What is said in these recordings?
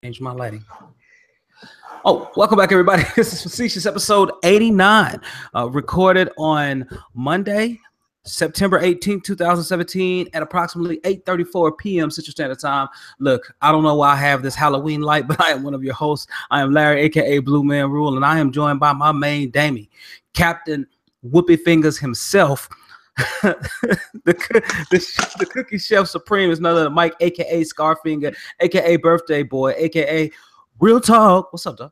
Change my lighting. Oh, welcome back, everybody. This is Facetious episode 89, recorded on Monday, September 18th, 2017 at approximately 8:34 p.m. Central Standard Time. Look, I don't know why I have this Halloween light, but I am one of your hosts. I am Larry, aka Bluemanrule, and I am joined by my main Damie, Captain Whoopie Fingers himself. the cookie chef supreme is none other than Mike, aka Scarfinger, aka Birthday Boy, aka Real Talk. What's up, dog?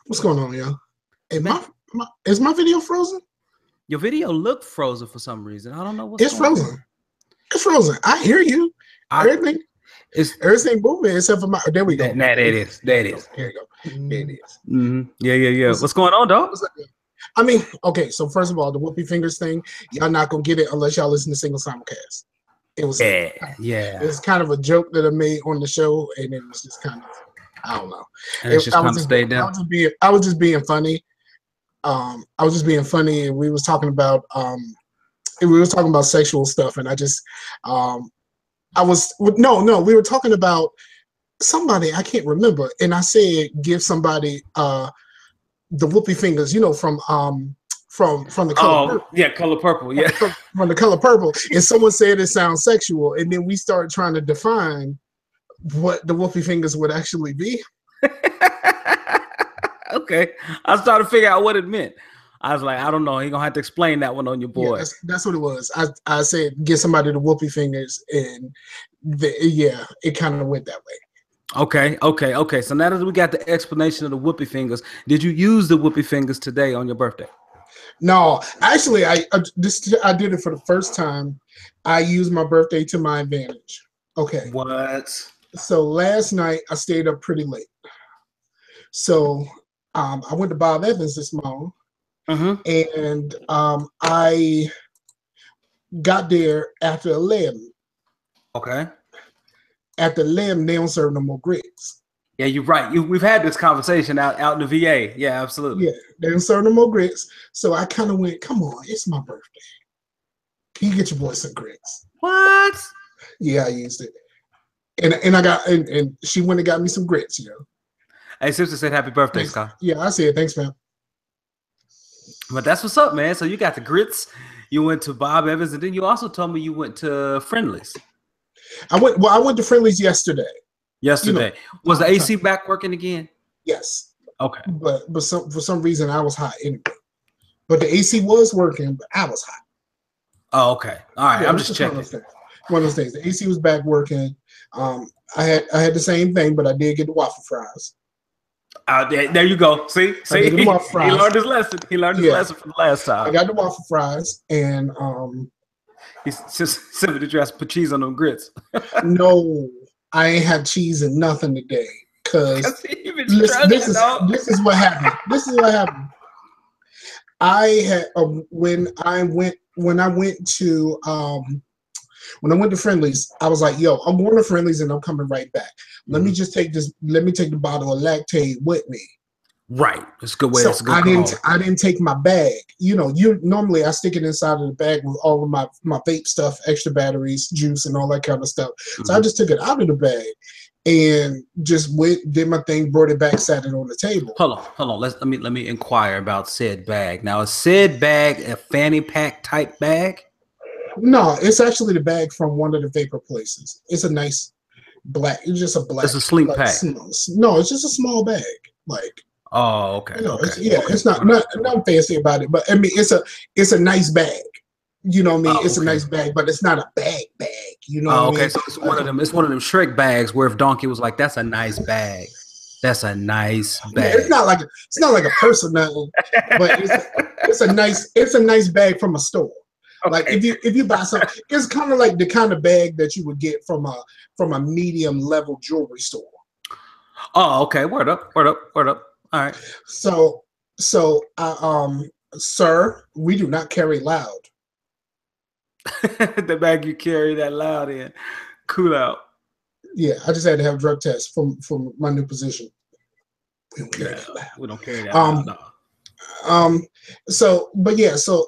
What's going on, y'all? Hey, is my video frozen? Your video looked frozen for some reason. I don't know what's It's frozen. On. It's frozen. I hear you. Everything moving except for my. There we go. There it is. There you go. There it is. Mm-hmm. Yeah. What's going on, dog? I mean, okay. So first of all, the Whoopie Fingers thing, y'all not gonna get it unless y'all listen to single simulcast. It was It was kind of a joke that I made on the show, and it was just kind of. I don't know. And it's just kind of stayed down. I was just being funny. I was just being funny, and we was talking about sexual stuff, and I just we were talking about somebody I can't remember, and I said give somebody the Whoopie Fingers, from the color purple. Yeah, color purple, yeah. From the color purple, and someone said it sounds sexual, and then we started trying to define what the Whoopie Fingers would actually be. Okay, I started to figure out what it meant. I was like, I don't know. You're gonna have to explain that one on your boy. Yeah, that's what it was. I said get somebody the Whoopie Fingers, and it kind of went that way. Okay. So now that we got the explanation of the Whoopie Fingers, did you use the Whoopie Fingers today on your birthday? No, actually, I did it for the first time. I used my birthday to my advantage. Okay. What? So last night I stayed up pretty late. So I went to Bob Evans this morning, and I got there after 11. Okay. After 11, they don't serve no more grits. Yeah, you're right. We've had this conversation out in the VA. Yeah, absolutely. Yeah, they don't serve no more grits. So I kind of went, come on, it's my birthday. Can you get your boy some grits? What? Yeah, I used it. And I got and she went and got me some grits, Hey, Simpson said happy birthday, Scott. Yeah, I said thanks, man. But that's what's up, man. So you got the grits, you went to Bob Evans, and then you also told me you went to Friendly's. I went to Friendly's yesterday. Was the AC back working again? Yes. Okay. But for some reason I was hot anyway. But the AC was working, but I was hot. Oh, okay. All right. Yeah, I'm just checking. One of those things. The AC was back working. I had the same thing, but I did get the waffle fries. There you go. See, he learned his lesson. He learned his lesson from the last time. I got the waffle fries, and he's just simply did you have to put cheese on them grits? No, I ain't had cheese and nothing today. Cause this is what happened. This is what happened. I had when I went to Friendly's, I was like, yo, I'm going to Friendly's and I'm coming right back. Let me just take the bottle of Lactaid with me. Right. That's a good way. So I didn't take my bag. Normally I stick it inside of the bag with all of my vape stuff, extra batteries, juice, and all that kind of stuff. So I just took it out of the bag and just did my thing, brought it back, sat it on the table. Hold on. Let me inquire about said bag. Now, is said bag a fanny pack type bag? No, it's actually the bag from one of the vapor places. It's a nice black. It's just a black. It's a sleek pack. No, it's just a small bag. Like. Oh, okay. It's not fancy about it, but I mean, it's a nice bag. You know what I mean? It's a nice bag, but it's not a bag. You know what I mean? So it's one of them. It's one of them Shrek bags where if Donkey was like, "That's a nice bag. That's a nice bag." Yeah, it's not like a purse or nothing, but it's a nice bag from a store. Okay. Like if you buy something, it's kind of like the kind of bag that you would get from a medium level jewelry store. Oh, okay. Word up. All right. So, sir, we do not carry loud. The bag you carry that loud in, cool out. Yeah, I just had to have a drug test from my new position. We don't carry that loud. We don't carry that loud. No. So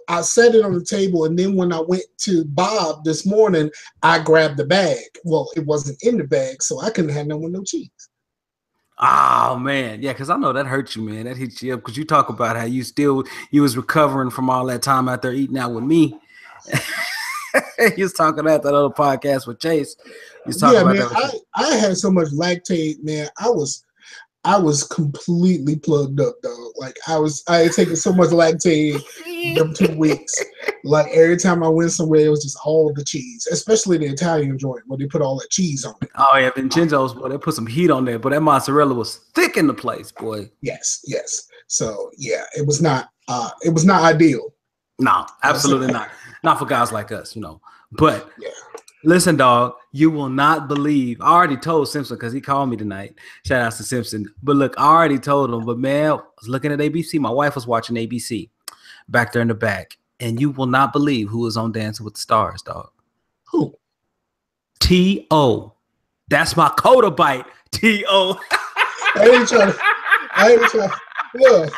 I set it on the table, and then when I went to Bob this morning, I grabbed the bag. Well, it wasn't in the bag, so I couldn't have no cheese. Oh man, yeah, because I know that hurt you, man. That hit you up because you talk about how you was recovering from all that time out there eating out with me. He was talking about that other podcast with Chase. He was talking Yeah, about man. that. I had so much lactate, man. I was completely plugged up, dog. Like I had taken so much lactate them 2 weeks. Like every time I went somewhere, it was just all the cheese, especially the Italian joint where they put all that cheese on it. Oh yeah, Vincenzo's, boy, they put some heat on there, but that mozzarella was thick in the place, boy. Yes. So yeah, it was not ideal. No, absolutely not. Not for guys like us, you know. But yeah. Listen, dog, you will not believe. I already told Simpson because he called me tonight. Shout out to Simpson. But look, I already told him. But man, I was looking at ABC. My wife was watching ABC back there in the back. And you will not believe who was on Dancing with the Stars, dog. Who? T.O. That's my coda bite. T.O. I ain't trying to. Look,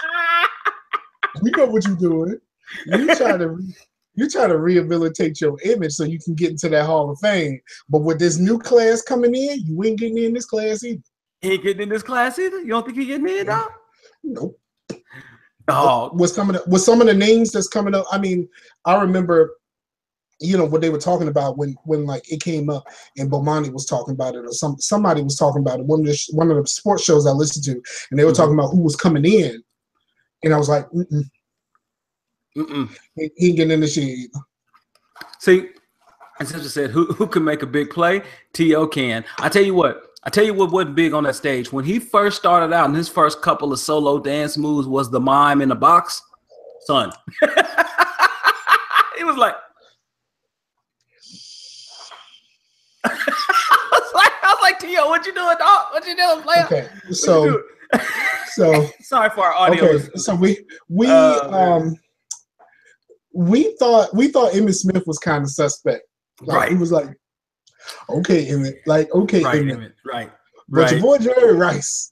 we know what you're doing. You try to rehabilitate your image so you can get into that Hall of Fame. But with this new class coming in, you ain't getting in this class either. He ain't getting in this class either? You don't think he getting in, dog? Nope. Oh, with some of the names that's coming up, I mean, I remember, you know, what they were talking about when like it came up and Bomani was talking about it, or somebody was talking about it. One of the sports shows I listened to, and they were talking about who was coming in, and I was like, he ain't getting in the shit either. See, as I just said, who can make a big play? T.O. can. I tell you what wasn't big on that stage. When he first started out, and his first couple of solo dance moves was the mime in the box. Son. He was like, I was like, T.O., what you doing, dog? What you doing, player? Okay, so sorry for our audio. Okay, so we thought Emmitt Smith was kind of suspect. Like, right. He was like, okay, Emmitt. Like, okay, right, Emmitt. Right. But your boy Jerry Rice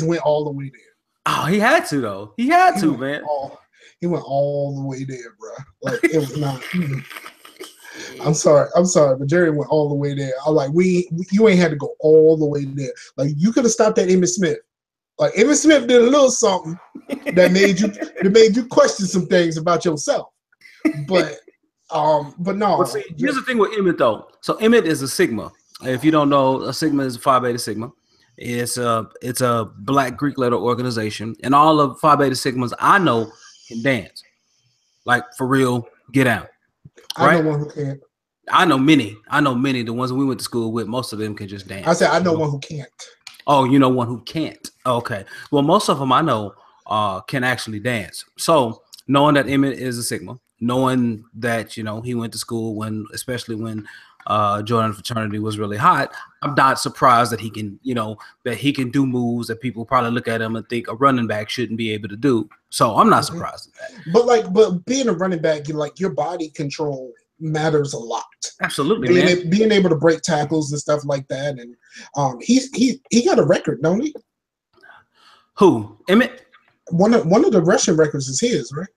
went all the way there. Oh, he had to, though. He had to, man. He went all the way there, bro. Like, it was not. I'm sorry, but Jerry went all the way there. I was like, you ain't had to go all the way there. Like, you could have stopped at Emmitt Smith. Like, Emmitt Smith did a little something that made you question some things about yourself. But no. But see, here's the thing with Emmitt, though. So Emmitt is a Sigma. If you don't know, a Sigma is a Phi Beta Sigma. It's a Black Greek letter organization, and all of Phi Beta Sigmas I know can dance. Like, for real, get out. Right? I know one who can't. I know many. The ones we went to school with, most of them can just dance. I said I know one who can't. Oh, you know one who can't. Okay. Well, most of them I know can actually dance. So knowing that Emmitt is a Sigma, knowing that, you know, he went to school especially when Jordan Fraternity was really hot, I'm not surprised that he can, you know, that he can do moves that people probably look at him and think a running back shouldn't be able to do. So I'm not surprised at that. But being a running back, your body control matters a lot. Absolutely, being able to break tackles and stuff like that, and he got a record, don't he? Who? Emmitt? One of the rushing records is his, right?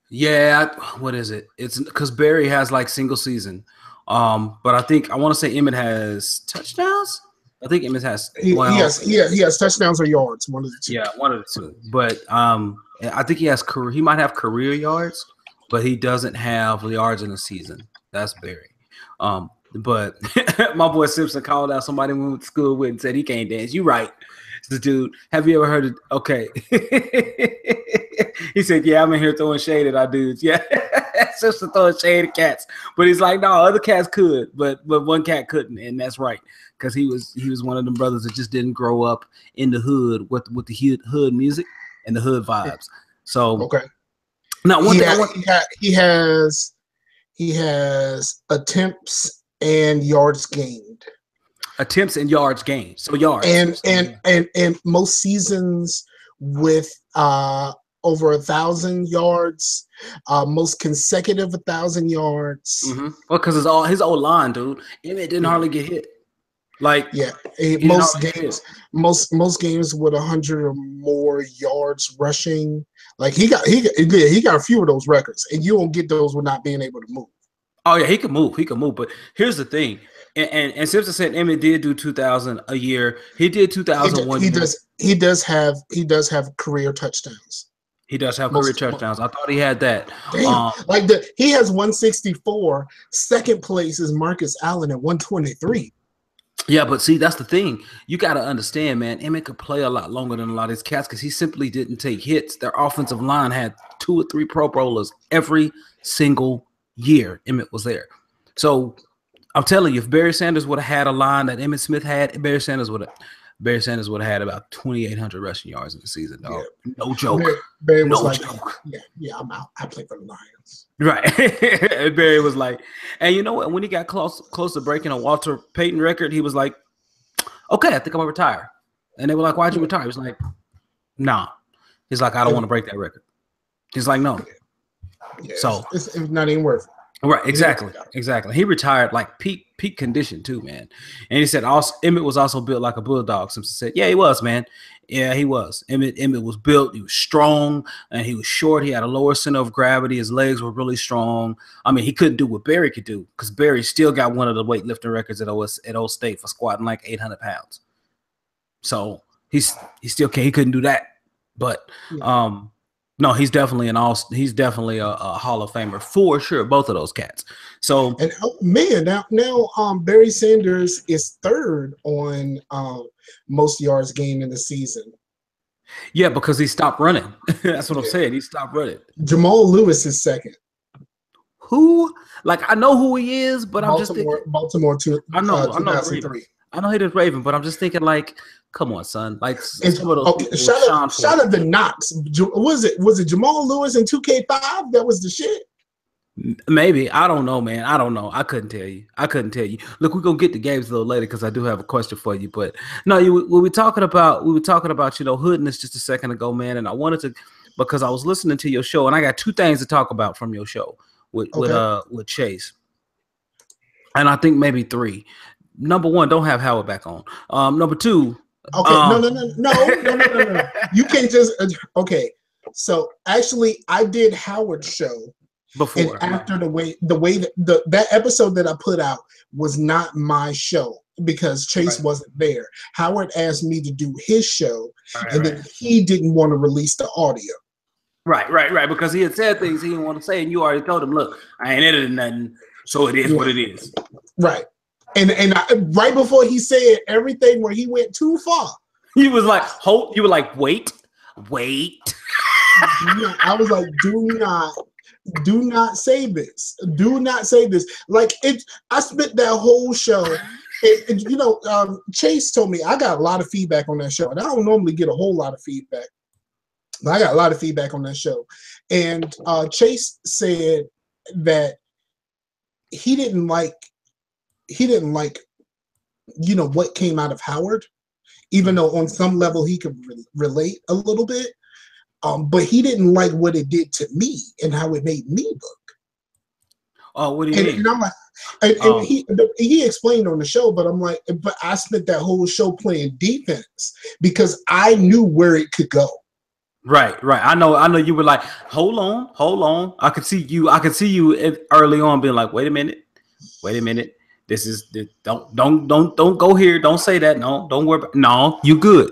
Yeah. What is it? It's because Barry has like single season. But I want to say Emmitt has touchdowns. I think Emmitt has. He has touchdowns or yards. One of the two. Yeah, one of the two. But I think he might have career yards, but he doesn't have yards in a season. That's Barry. But my boy Simpson called out somebody we went to school with and said he can't dance. You right. The dude, have you ever heard of? Okay. He said, yeah, I'm in here throwing shade at our dudes. Yeah. Simpson throwing shade at cats. But he's like, no, other cats could, but one cat couldn't. And that's right. Because he was one of them brothers that just didn't grow up in the hood with the hood music and the hood vibes. So okay. Now one he has attempts and yards gained. Attempts and yards gained. So yards. And most seasons with over 1,000 yards, most consecutive 1,000 yards. Mm-hmm. Well, because it's all his old line, dude. Emmitt didn't hardly get hit. Like, yeah, most games with 100 or more yards rushing. Like he got a few of those records, and you won't get those with not being able to move. Oh yeah, he can move. But here's the thing: And Simpson said Emmett did do 2,000 a year. He did 2,000 one year. He does have career touchdowns. He does have career touchdowns. I thought he had that. Damn. He has 164. Second place is Marcus Allen at 123. Yeah, but see, that's the thing. You got to understand, man. Emmett could play a lot longer than a lot of these cats because he simply didn't take hits. Their offensive line had 2 or 3 Pro Bowlers every single year Emmett was there. So I'm telling you, if Barry Sanders would have had a line that Emmitt Smith had, Barry Sanders would have had about 2,800 rushing yards in the season, dog. Yeah. No joke. Barry was like, joke. Yeah, I'm out. I play for the Lions. Right. And Barry was like, and you know what? When he got close to breaking a Walter Payton record, he was like, okay, I think I'm going to retire. And they were like, why'd you retire? He was like, nah. He's like, I don't want to break that record. He's like, no. Yeah, so it's not even worth it. Right, exactly. He retired like peak condition too, man. And he said also Emmett was also built like a bulldog. Simpson said, yeah, he was, man. Yeah, he was. Emmett was built. He was strong, and he was short. He had a lower center of gravity. His legs were really strong. I mean, he couldn't do what Barry could do because Barry still got one of the weightlifting records at Old State for squatting like 800 pounds. So he still can't. He couldn't do that. But no, he's definitely a Hall of Famer for sure. Both of those cats. So and man, now Barry Sanders is third on most yards gained in the season. Yeah, because he stopped running. That's what I'm saying. He stopped running. Jamal Lewis is second. Who? Like I know who he is, but I'm just thinking Baltimore too. I know 2003. I know he did Raven, but I'm just thinking like, come on, son. Like some of those. Shout out to Knox. Was it Jamal Lewis in 2K5? That was the shit. Maybe. I don't know, man. I don't know. I couldn't tell you. Look, we're gonna get the games a little later because I do have a question for you. But no, we were talking about hoodness just a second ago, man. And I wanted to because I was listening to your show and I got 2 things to talk about from your show with Chase. And I think maybe 3. Number 1, don't have Howard back on. Number 2. Okay, no. You can't just okay. So actually, I did Howard's show before, and after the way that episode that I put out was not my show because Chase wasn't there. Howard asked me to do his show, and then he didn't want to release the audio. Right. Because he had said things he didn't want to say, and you already told him, "Look, I ain't editing nothing, so it is what it is." Right. And right before he said everything where he went too far, he was like, "Hold!" You were like, "Wait." I was like, "Do not say this. Do not say this." Like it. I spent that whole show. Chase told me I got a lot of feedback on that show, and I don't normally get a whole lot of feedback. But I got a lot of feedback on that show, and Chase said that he didn't like what came out of Howard, even though on some level he could relate a little bit, but he didn't like what it did to me and how it made me look. Oh, what do you mean? And I'm like, and he explained on the show, but I'm like, but I spent that whole show playing defense because I knew where it could go. Right. I know you were like, hold on. I could see you early on being like, wait a minute. This is don't go here. Don't say that. No, don't worry. No, you good.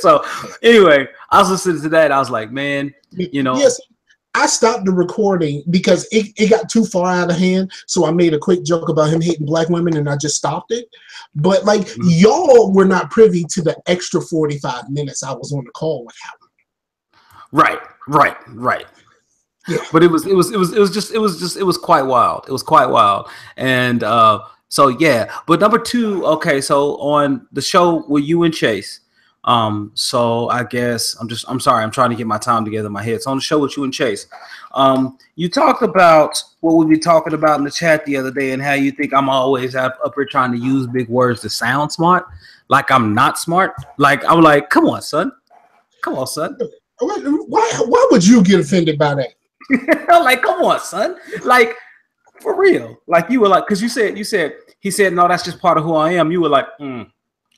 So anyway, I was listening to that. I was like, man, Yes, I stopped the recording because it got too far out of hand. So I made a quick joke about him hating black women and I just stopped it. But like y'all were not privy to the extra 45 minutes I was on the call with Howard. Right. Yeah. But it was quite wild. It was quite wild. And so yeah. But number 2, okay, so on the show with you and Chase, so I guess I'm sorry, I'm trying to get my time together in my head. So on the show with you and Chase, you talked about what we were talking about in the chat the other day and how you think I'm always up here trying to use big words to sound smart. Like I'm not smart. Like I'm like, come on, son. Why would you get offended by that? Like, come on, son. Like, for real. Like, you were like, because he said, no, that's just part of who I am. You were like, I'm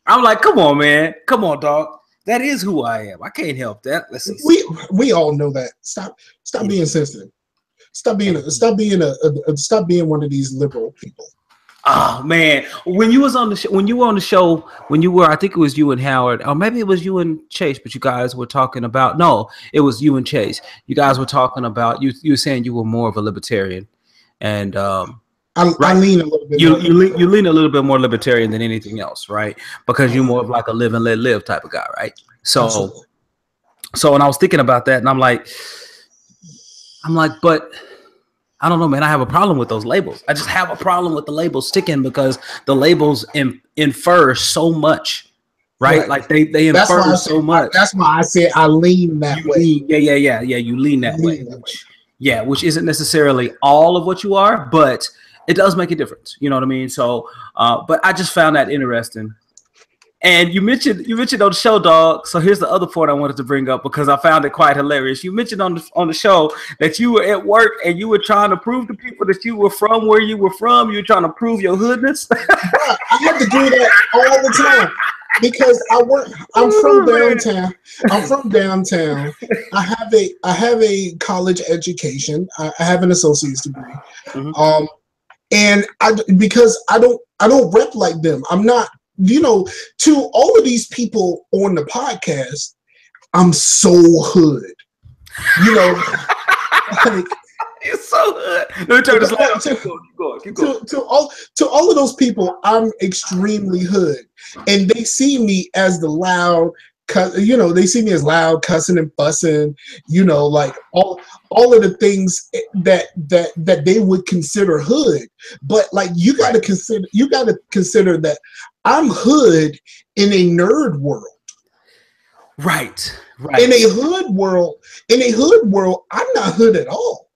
like, come on, man. Come on, dog. That is who I am. I can't help that. Listen. We all know that. Stop being sensitive. Stop being one of these liberal people. Oh man, when you was on the when you were on the show, when you were, I think it was you and Howard, or maybe it was you and Chase, but you guys were talking about, no, it was you and Chase. You guys were talking about, you were saying you were more of a libertarian, and I lean a little bit. You lean a little bit more libertarian than anything else, right? Because you're more of like a live and let live type of guy, right? So, Absolutely. so when I was thinking about that, and I'm like, but I don't know, man. I have a problem with those labels. I just have a problem with the labels sticking because the labels infer so much, right? Like they infer so much. That's why I said I lean that way. Yeah. You lean that way. Yeah, which isn't necessarily all of what you are, but it does make a difference. You know what I mean? So, but I just found that interesting. And you mentioned on the show, dog. So here's the other point I wanted to bring up because I found it quite hilarious. You mentioned on the show that you were at work and you were trying to prove to people that you were from where you were from. You were trying to prove your hoodness. I have to do that all the time because I'm from downtown. I'm from downtown. I have a college education. I have an associate's degree. Mm-hmm. And because I don't rep like them. I'm not. To all of these people on the podcast, I'm so hood. Like, you're so hood. Let me turn this light on. Keep going. To all of those people, I'm extremely hood, and they see me as the loud. They see me as loud, cussing and fussing. Like all of the things that they would consider hood. But like you got to consider that I'm hood in a nerd world. Right. In a hood world, I'm not hood at all.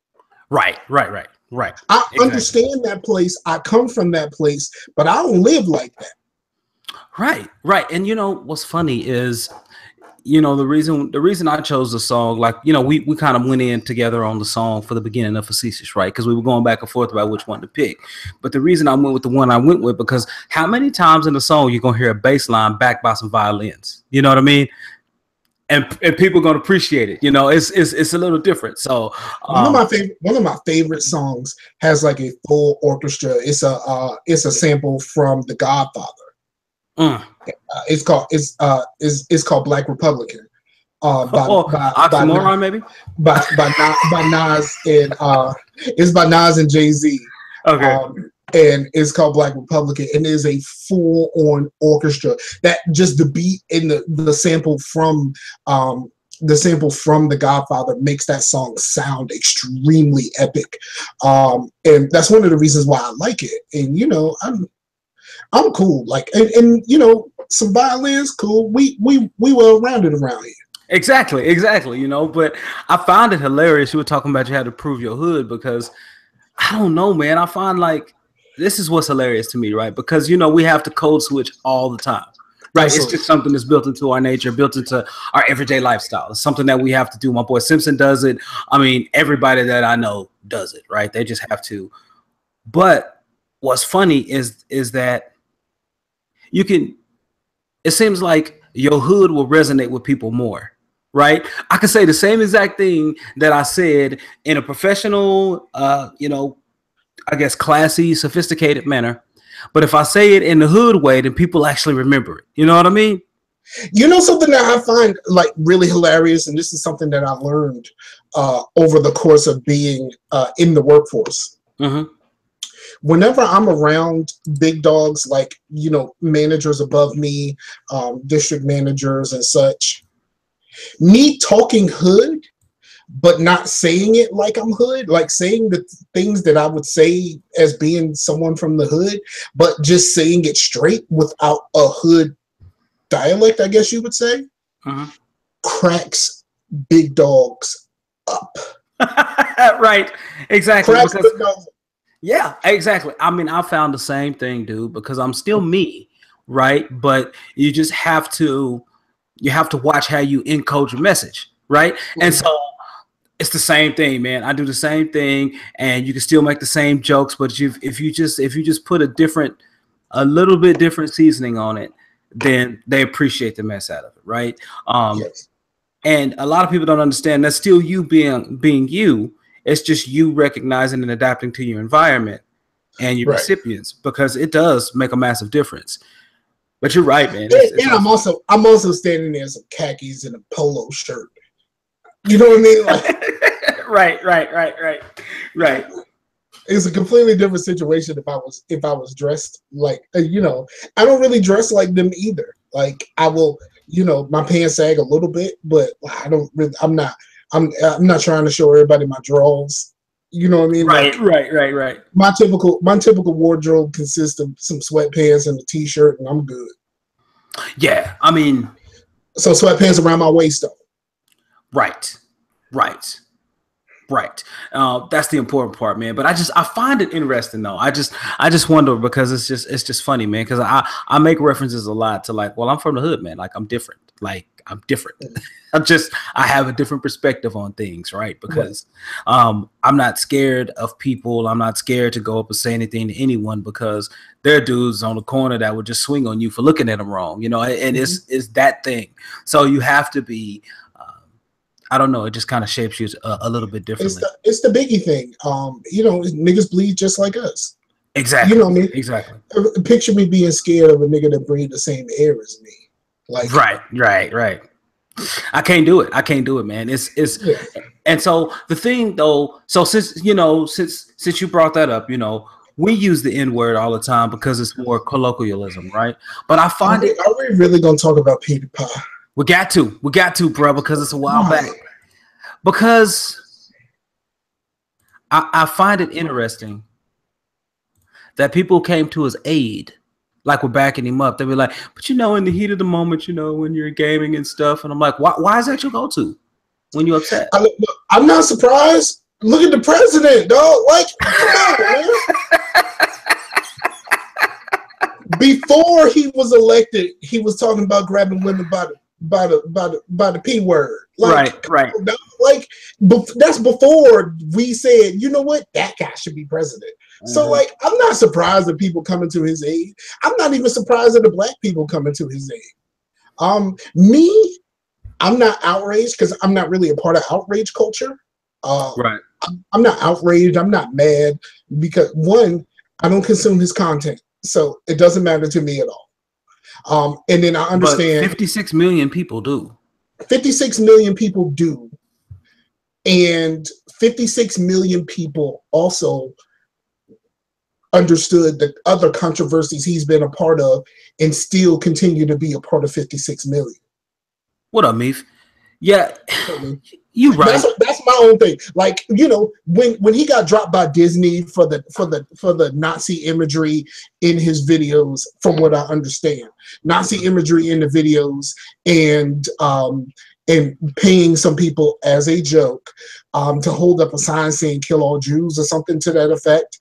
Right. I understand that place. I come from that place, but I don't live like that. Right. And what's funny is, the reason I chose the song, like, we kind of went in together on the song for the beginning of Facetious, right? Because we were going back and forth about which one to pick. But the reason I went with the one I went with, because how many times in the song you're gonna hear a bass line backed by some violins? You know what I mean? And people are gonna appreciate it. It's a little different. So one of my favorite songs has like a full orchestra. It's a sample from The Godfather. It's called Black Republican. Oxymoron, maybe by Nas and it's by Nas and Jay-Z. Okay. And it's called Black Republican, and it is a full-on orchestra. That just the beat and the sample from The Godfather makes that song sound extremely epic. And that's one of the reasons why I like it. And I'm cool. Like, and some violins, cool. We well rounded around here. Exactly. But I found it hilarious. You were talking about you had to prove your hood because I don't know, man. I find like this is what's hilarious to me, right? Because we have to code switch all the time. Right. Absolutely. It's just something that's built into our nature, built into our everyday lifestyle. It's something that we have to do. My boy Simpson does it. I mean, everybody that I know does it, right? They just have to. But what's funny is that it seems like your hood will resonate with people more, right? I can say the same exact thing that I said in a professional, I guess classy, sophisticated manner. But if I say it in the hood way, then people actually remember it. You know what I mean? Something that I find like really hilarious, and this is something that I learned over the course of being in the workforce. Mm-hmm. Whenever I'm around big dogs, like, managers above me, district managers and such, me talking hood, but not saying it like I'm hood, like saying the things that I would say as being someone from the hood, but just saying it straight without a hood dialect, I guess you would say, cracks big dogs up. Right. Exactly. Cracks big dogs. Yeah, exactly. I mean, I found the same thing, dude, because I'm still me, right? But you just have to watch how you encode your message, right? Mm-hmm. And so it's the same thing, man. I do the same thing, and you can still make the same jokes, but if you just put a little bit different seasoning on it, then they appreciate the mess out of it, right? Yes. And a lot of people don't understand that's still you being you. It's just you recognizing and adapting to your environment. and your recipients, because it does make a massive difference. But you're right, man. And I'm also standing there in some khakis and a polo shirt. You know what I mean? Like, right. It's a completely different situation if I was dressed like, you know, I don't really dress like them either. Like, I will, you know, my pants sag a little bit, but I don't really. I'm not trying to show everybody my drawers. You know what I mean? Right. My typical wardrobe consists of some sweatpants and a t-shirt, and I'm good. Yeah, I mean, so sweatpants around my waist though. Right. That's the important part, man. But I find it interesting though. I just wonder, because it's just funny, man. Because I make references a lot to, like, well, I'm from the hood, man. Like, I'm different. I have a different perspective on things, right? Because I'm not scared of people. I'm not scared to go up and say anything to anyone, because there are dudes on the corner that would just swing on you for looking at them wrong, you know. And it's that thing. So you have to be. I don't know. It just kind of shapes you a little bit differently. It's the biggie thing. You know, niggas bleed just like us. Exactly. You know what I mean? Exactly. Picture me being scared of a nigga that breathe the same air as me. Like, right. I can't do it, man. And so the thing though, so since you brought that up, you know, we use the N-word all the time because it's more colloquialism, right? But I find are we really gonna talk about PewDiePie? We got to, bro, because it's a while back. Because I find it interesting that people came to his aid, like we're backing him up. They were like, but you know, in the heat of the moment, you know, when you're gaming and stuff, and I'm like, why is that your go-to when you're upset? I'm not surprised. Look at the president, dog. Like, come on, man. Before he was elected, he was talking about grabbing women by the P word. Like, right. Like, that's before we said, you know what, that guy should be president. So, like, I'm not surprised that people coming to his aid. I'm not even surprised that the black people coming to his aid. Me, I'm not outraged because I'm not really a part of outrage culture. Right. I'm not outraged. I'm not mad because, one, I don't consume his content, so it doesn't matter to me at all. And then I understand. But 56 million people do. 56 million people do. And 56 million people also understood the other controversies he's been a part of and still continue to be a part of 56 million. What up, Meef? Yeah, you right. That's my own thing. Like, you know, when he got dropped by Disney for the Nazi imagery in his videos, from what I understand, Nazi imagery in the videos, and paying some people as a joke to hold up a sign saying "Kill all Jews" or something to that effect.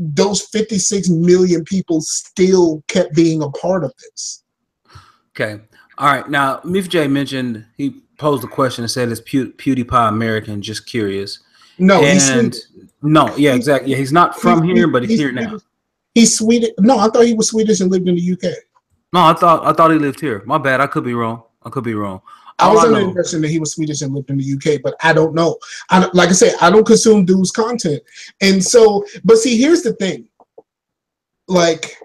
Those 56 million people still kept being a part of this. Okay. All right. Now, Meef J mentioned, he posed a question and said, is PewDiePie American? Just curious. No, he's Swedish. No, yeah, exactly. Yeah, he's not from here, but he's here now. He's Swedish. No, I thought he was Swedish and lived in the UK. No, I thought he lived here. My bad. I could be wrong. I was under the impression that he was Swedish and lived in the UK, but I don't know. Like I said, I don't consume dude's content. And so, but see, here's the thing. Like,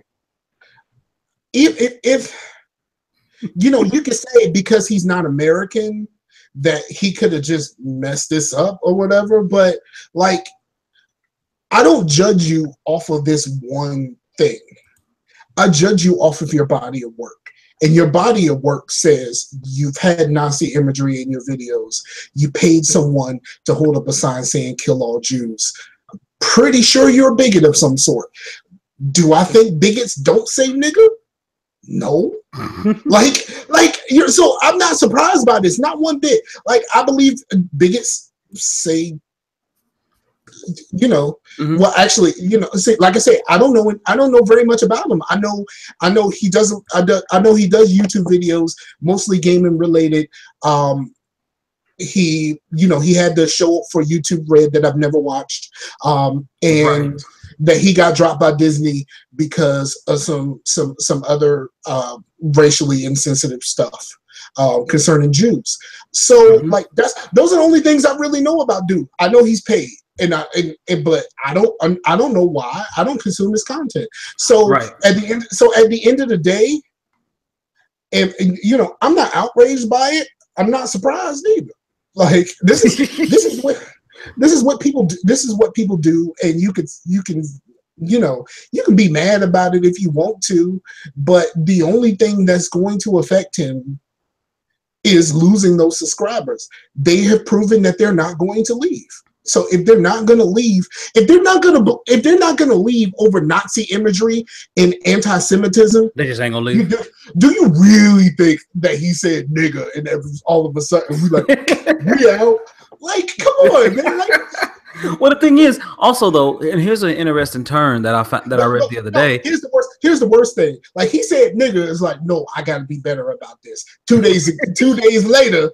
if you know, you could say because he's not American that he could have just messed this up or whatever, but like, I don't judge you off of this one thing. I judge you off of your body of work. And your body of work says you've had Nazi imagery in your videos. You paid someone to hold up a sign saying "Kill all Jews." I'm pretty sure you're a bigot of some sort. Do I think bigots don't say nigga? No. like you're, so I'm not surprised by this, not one bit. Like, I believe bigots say, you know, well, actually, you know, see, like I say, I don't know very much about him. I know he doesn't. I know he does YouTube videos, mostly gaming related. He had the show for YouTube Red that I've never watched, and that he got dropped by Disney because of some other racially insensitive stuff concerning Jews. So like those are the only things I really know about dude. I know he's paid. but I don't know why I don't consume this content. So Right. at the end of the day, and you know, I'm not outraged by it. I'm not surprised either. Like this is what people do, and you can you know, you can be mad about it if you want to, but the only thing that's going to affect him is losing those subscribers. They have proven that they're not going to leave. So if they're not going to leave, if they're not going to leave over Nazi imagery and anti-Semitism, they just ain't gonna leave. Do you really think that he said nigga and all of a sudden we like we out? Like, come on, man. Like, well, the thing is, also though, and here's an interesting turn that I read the other day. Here's the worst thing. Like he said, nigga is like, no, I got to be better about this. 2 days later,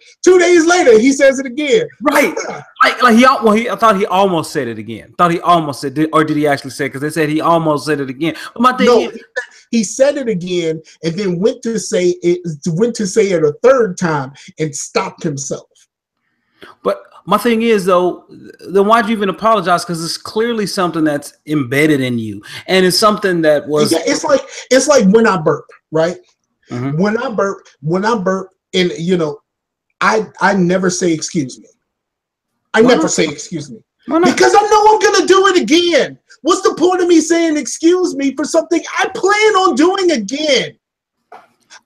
he says it again. Right. I thought he almost said it again. Or did he actually say it? Because they said he almost said it again. But my thing is, he said it again and then went to say it a third time and stopped himself. But my thing is, though, then why'd you even apologize? Because it's clearly something that's embedded in you, and it's something that was. Yeah, it's like when I burp, right? Mm-hmm. When I burp, and you know, I never say excuse me. I never say excuse me because I know I'm gonna do it again. What's the point of me saying excuse me for something I plan on doing again?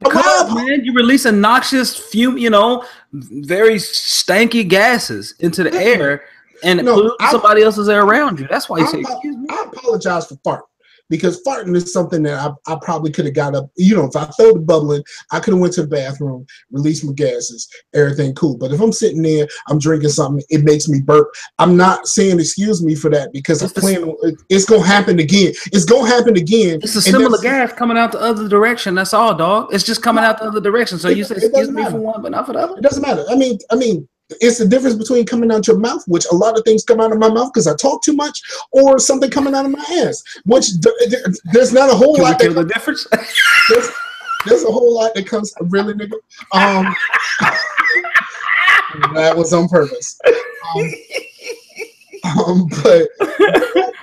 Because, man, you release a noxious fume, you know, very stanky gases into the air and somebody else's air around you. That's why you say, excuse me. I apologize for farting because farting is something that I probably could have got up. You know, if I throw the bubble in, I could have went to the bathroom, released my gases, everything cool. But if I'm sitting there, I'm drinking something, it makes me burp. I'm not saying excuse me for that because I'm planning. It's gonna happen again. It's gonna happen again. It's a similar gas coming out the other direction. That's all, dog. It's just coming out the other direction. So you say excuse me for one, but not for the other. It doesn't matter. I mean. It's the difference between coming out your mouth, which a lot of things come out of my mouth because I talk too much, or something coming out of my ass, which there's not a whole lot. Can we tell the difference? There's a whole lot that comes. Really, nigga. That was on purpose. But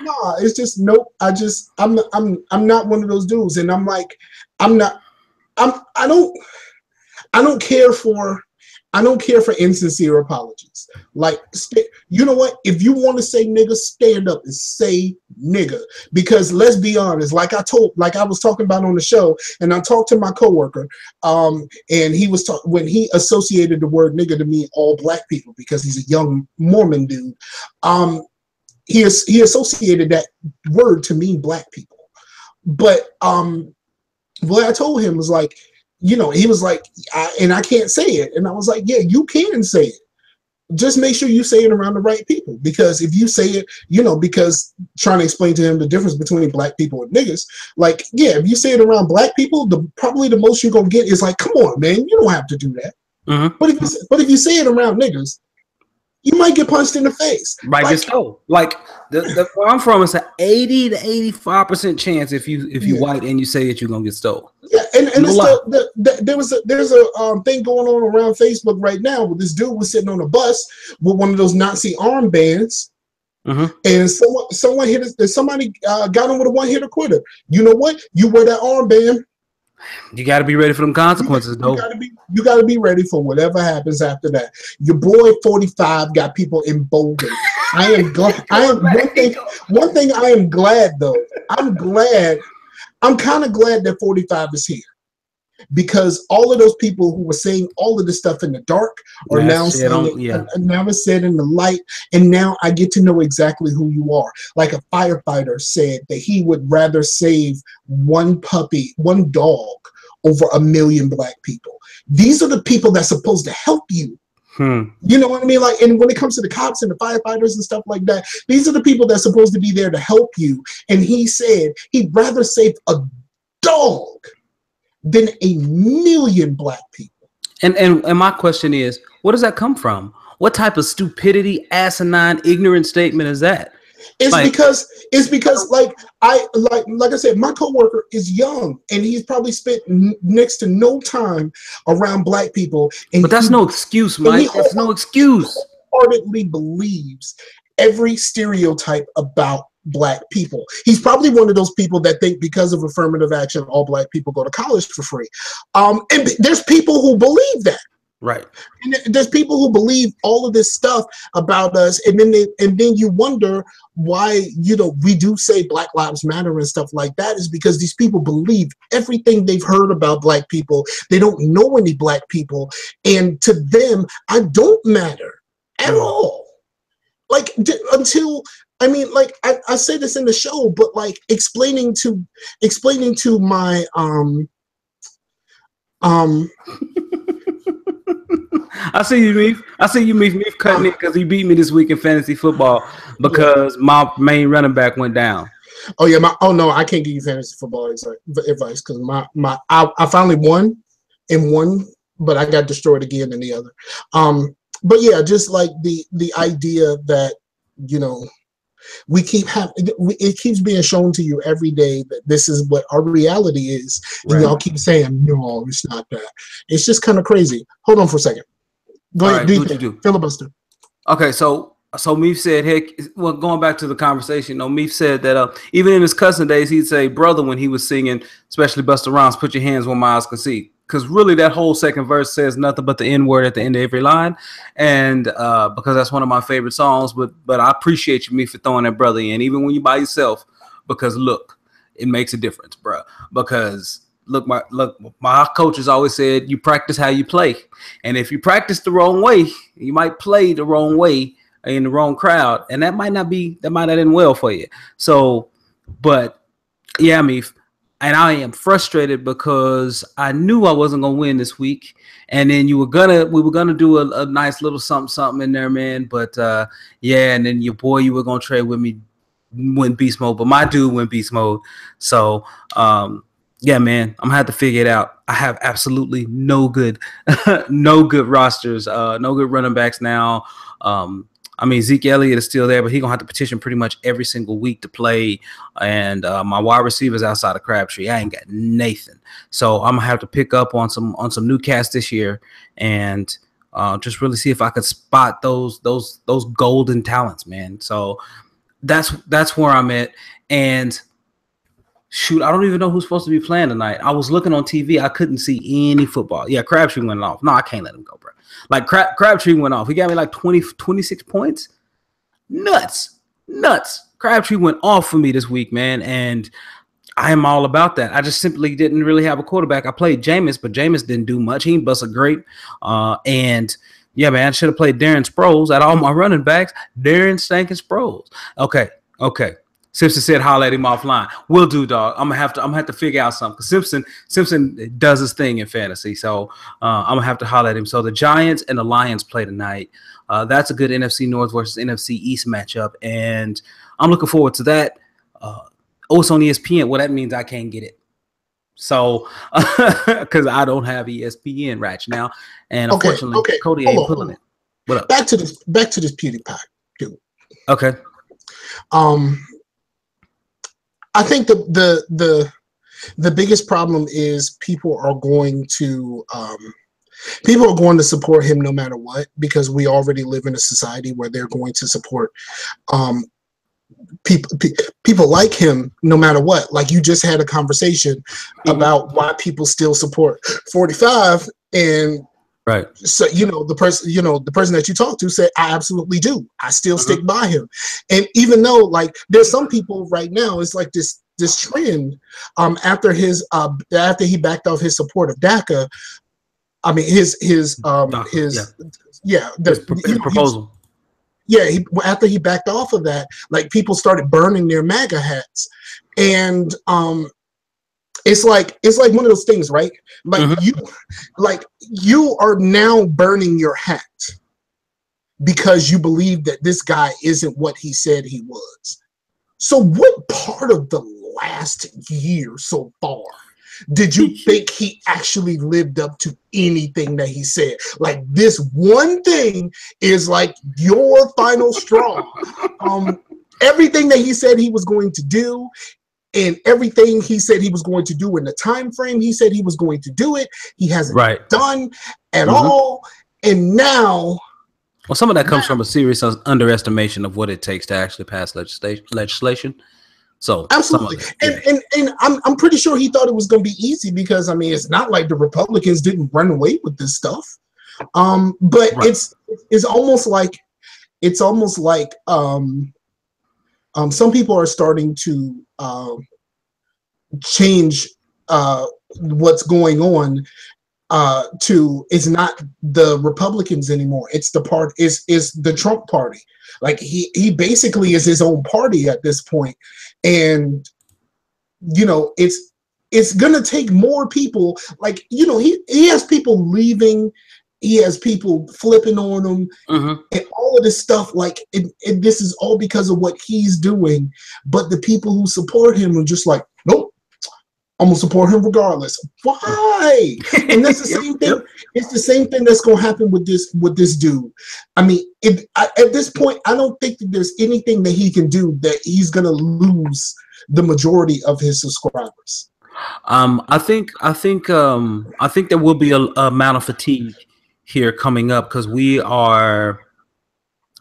no, it's just nope. I'm not one of those dudes, and I'm like, I don't care for insincere apologies. Like, you know what? If you want to say nigga, stand up and say nigga. Because let's be honest, like I was talking about on the show, and I talked to my coworker, and he was when he associated the word nigga to mean all black people because he's a young Mormon dude. He associated that word to mean black people. But what I told him was like, you know, he was like, and I can't say it. And I was like, yeah, you can say it. Just make sure you say it around the right people. Because if you say it, you know, because trying to explain to him the difference between black people and niggas, like, yeah, if you say it around black people, probably the most you're going to get is like, come on, man, you don't have to do that. Mm-hmm. But if you say it around niggas, you might get punched in the face. Right, like, like where I'm from, it's an 80 to 85% chance if you white and you say it, you're gonna get stole. Yeah, and there's a thing going on around Facebook right now where this dude was sitting on a bus with one of those Nazi armbands, and somebody got him with a one-hitter quitter. You know what? You wear that armband. You got to be ready for them consequences, though. You got to be ready for whatever happens after that. Your boy 45 got people emboldened. I am glad. One thing I am glad though. I'm kind of glad that 45 is here because all of those people who were saying all of this stuff in the dark are now saying now it's said in the light, and now I get to know exactly who you are. Like a firefighter said that he would rather save one dog over 1 million black people. These are the people that's supposed to help you. You know what I mean? Like, and when it comes to the cops and the firefighters and stuff like that, these are the people that's supposed to be there to help you. And he said he'd rather save a dog than 1 million black people. And my question is, where does that come from? What type of stupidity, asinine, ignorant statement is that? It's because like I said, my coworker is young and he's probably spent next to no time around black people. But that's no excuse, Mike. That's no excuse. Ardently believes every stereotype about Black people. He's probably one of those people that think because of affirmative action, all Black people go to college for free. And there's people who believe that. Right. And there's people who believe all of this stuff about us, and then you wonder why, you know, we do say Black Lives Matter and stuff like that, is because these people believe everything they've heard about Black people. They don't know any Black people, and to them, I don't matter at all. Like until, I mean, like I say this in the show, but like explaining to my I see you, Meef. I see you, Meef cutting it because he beat me this week in fantasy football because my main running back went down. Oh yeah, no, I can't give you fantasy football advice because I finally won in one, but I got destroyed again in the other. But yeah, just like the idea that, you know, it keeps being shown to you every day that this is what our reality is, and y'all keep saying no, it's not that. It's just kind of crazy. Hold on for a second. Go ahead, do what you do. Filibuster. Okay, so Meef said, heck, well, going back to the conversation, Meef said that even in his cussing days, he'd say brother when he was singing, especially Busta Rhymes, put your hands where my eyes can see. Because really that whole second verse says nothing but the N-word at the end of every line. And because that's one of my favorite songs, but I appreciate you, Meef, for throwing that brother in, even when you're by yourself, because look, it makes a difference, bro. Because look, my coaches always said you practice how you play. And if you practice the wrong way, you might play the wrong way in the wrong crowd. And that might not end well for you. So, but yeah, Meef. And I am frustrated because I knew I wasn't gonna win this week, and then we were gonna do a nice little something in there, man. But yeah, and then you were gonna trade with me, win beast mode, but my dude went beast mode. So yeah, man, I'm gonna have to figure it out. I have absolutely no good rosters, no good running backs now. I mean, Zeke Elliott is still there, but he's going to have to petition pretty much every single week to play. And my wide receivers outside of Crabtree, I ain't got Nathan. So I'm going to have to pick up on some new cats this year and just really see if I could spot those golden talents, man. So that's where I'm at. And shoot, I don't even know who's supposed to be playing tonight. I was looking on TV. I couldn't see any football. Yeah, Crabtree went off. No, I can't let him go, bro. Like Crabtree went off. He got me like 26 points. Nuts. Crabtree went off for me this week, man. And I am all about that. I just simply didn't really have a quarterback. I played Jameis, but Jameis didn't do much. He didn't bust a grape. And yeah, man, I should have played Darrin Sproles out of all my running backs. Darrin Stankin' Sproles. Okay. Simpson said, holler at him offline. Will do, dog. I'm gonna have to figure out something. Simpson does his thing in fantasy, so I'm gonna have to holler at him. So the Giants and the Lions play tonight. That's a good NFC North versus NFC East matchup, and I'm looking forward to that. It's on ESPN. Well, that means I can't get it. So, because I don't have ESPN right now, and unfortunately, Cody ain't pulling it. What up? Back to this PewDiePie dude. Okay. I think the biggest problem is people are going to support him no matter what, because we already live in a society where they're going to support people like him no matter what. Like you just had a conversation about why people still support 45, and right. So the person that you talk to said, I absolutely do. I still stick by him. And even though like there's some people right now, it's like this trend after he backed off his support of DACA. I mean his proposal. After he backed off of that, like people started burning their MAGA hats, and it's like one of those things, right? Like you are now burning your hat because you believe that this guy isn't what he said he was. So what part of the last year so far did you think he actually lived up to anything that he said? Like this one thing is like your final straw. Everything that he said he was going to do, and everything he said he was going to do in the time frame he said he was going to do it, he hasn't done at all. And now Well, some of that comes from a serious underestimation of what it takes to actually pass legislation. So absolutely, and I'm pretty sure he thought it was going to be easy because I mean it's not like the Republicans didn't run away with this stuff, but right. it's almost like some people are starting to change what's going on to it's not the Republicans anymore. It's the Trump party. Like he basically is his own party at this point. And you know, it's gonna take more people. Like, you know, he has people leaving, he has people flipping on him, and all of this stuff. Like, this is all because of what he's doing. But the people who support him are just like, nope, I'm gonna support him regardless. Why? And that's the same thing. Yep. It's the same thing that's gonna happen with this dude. I mean, at this point, I don't think that there's anything that he can do that he's gonna lose the majority of his subscribers. I think there will be a amount of fatigue here coming up because we are,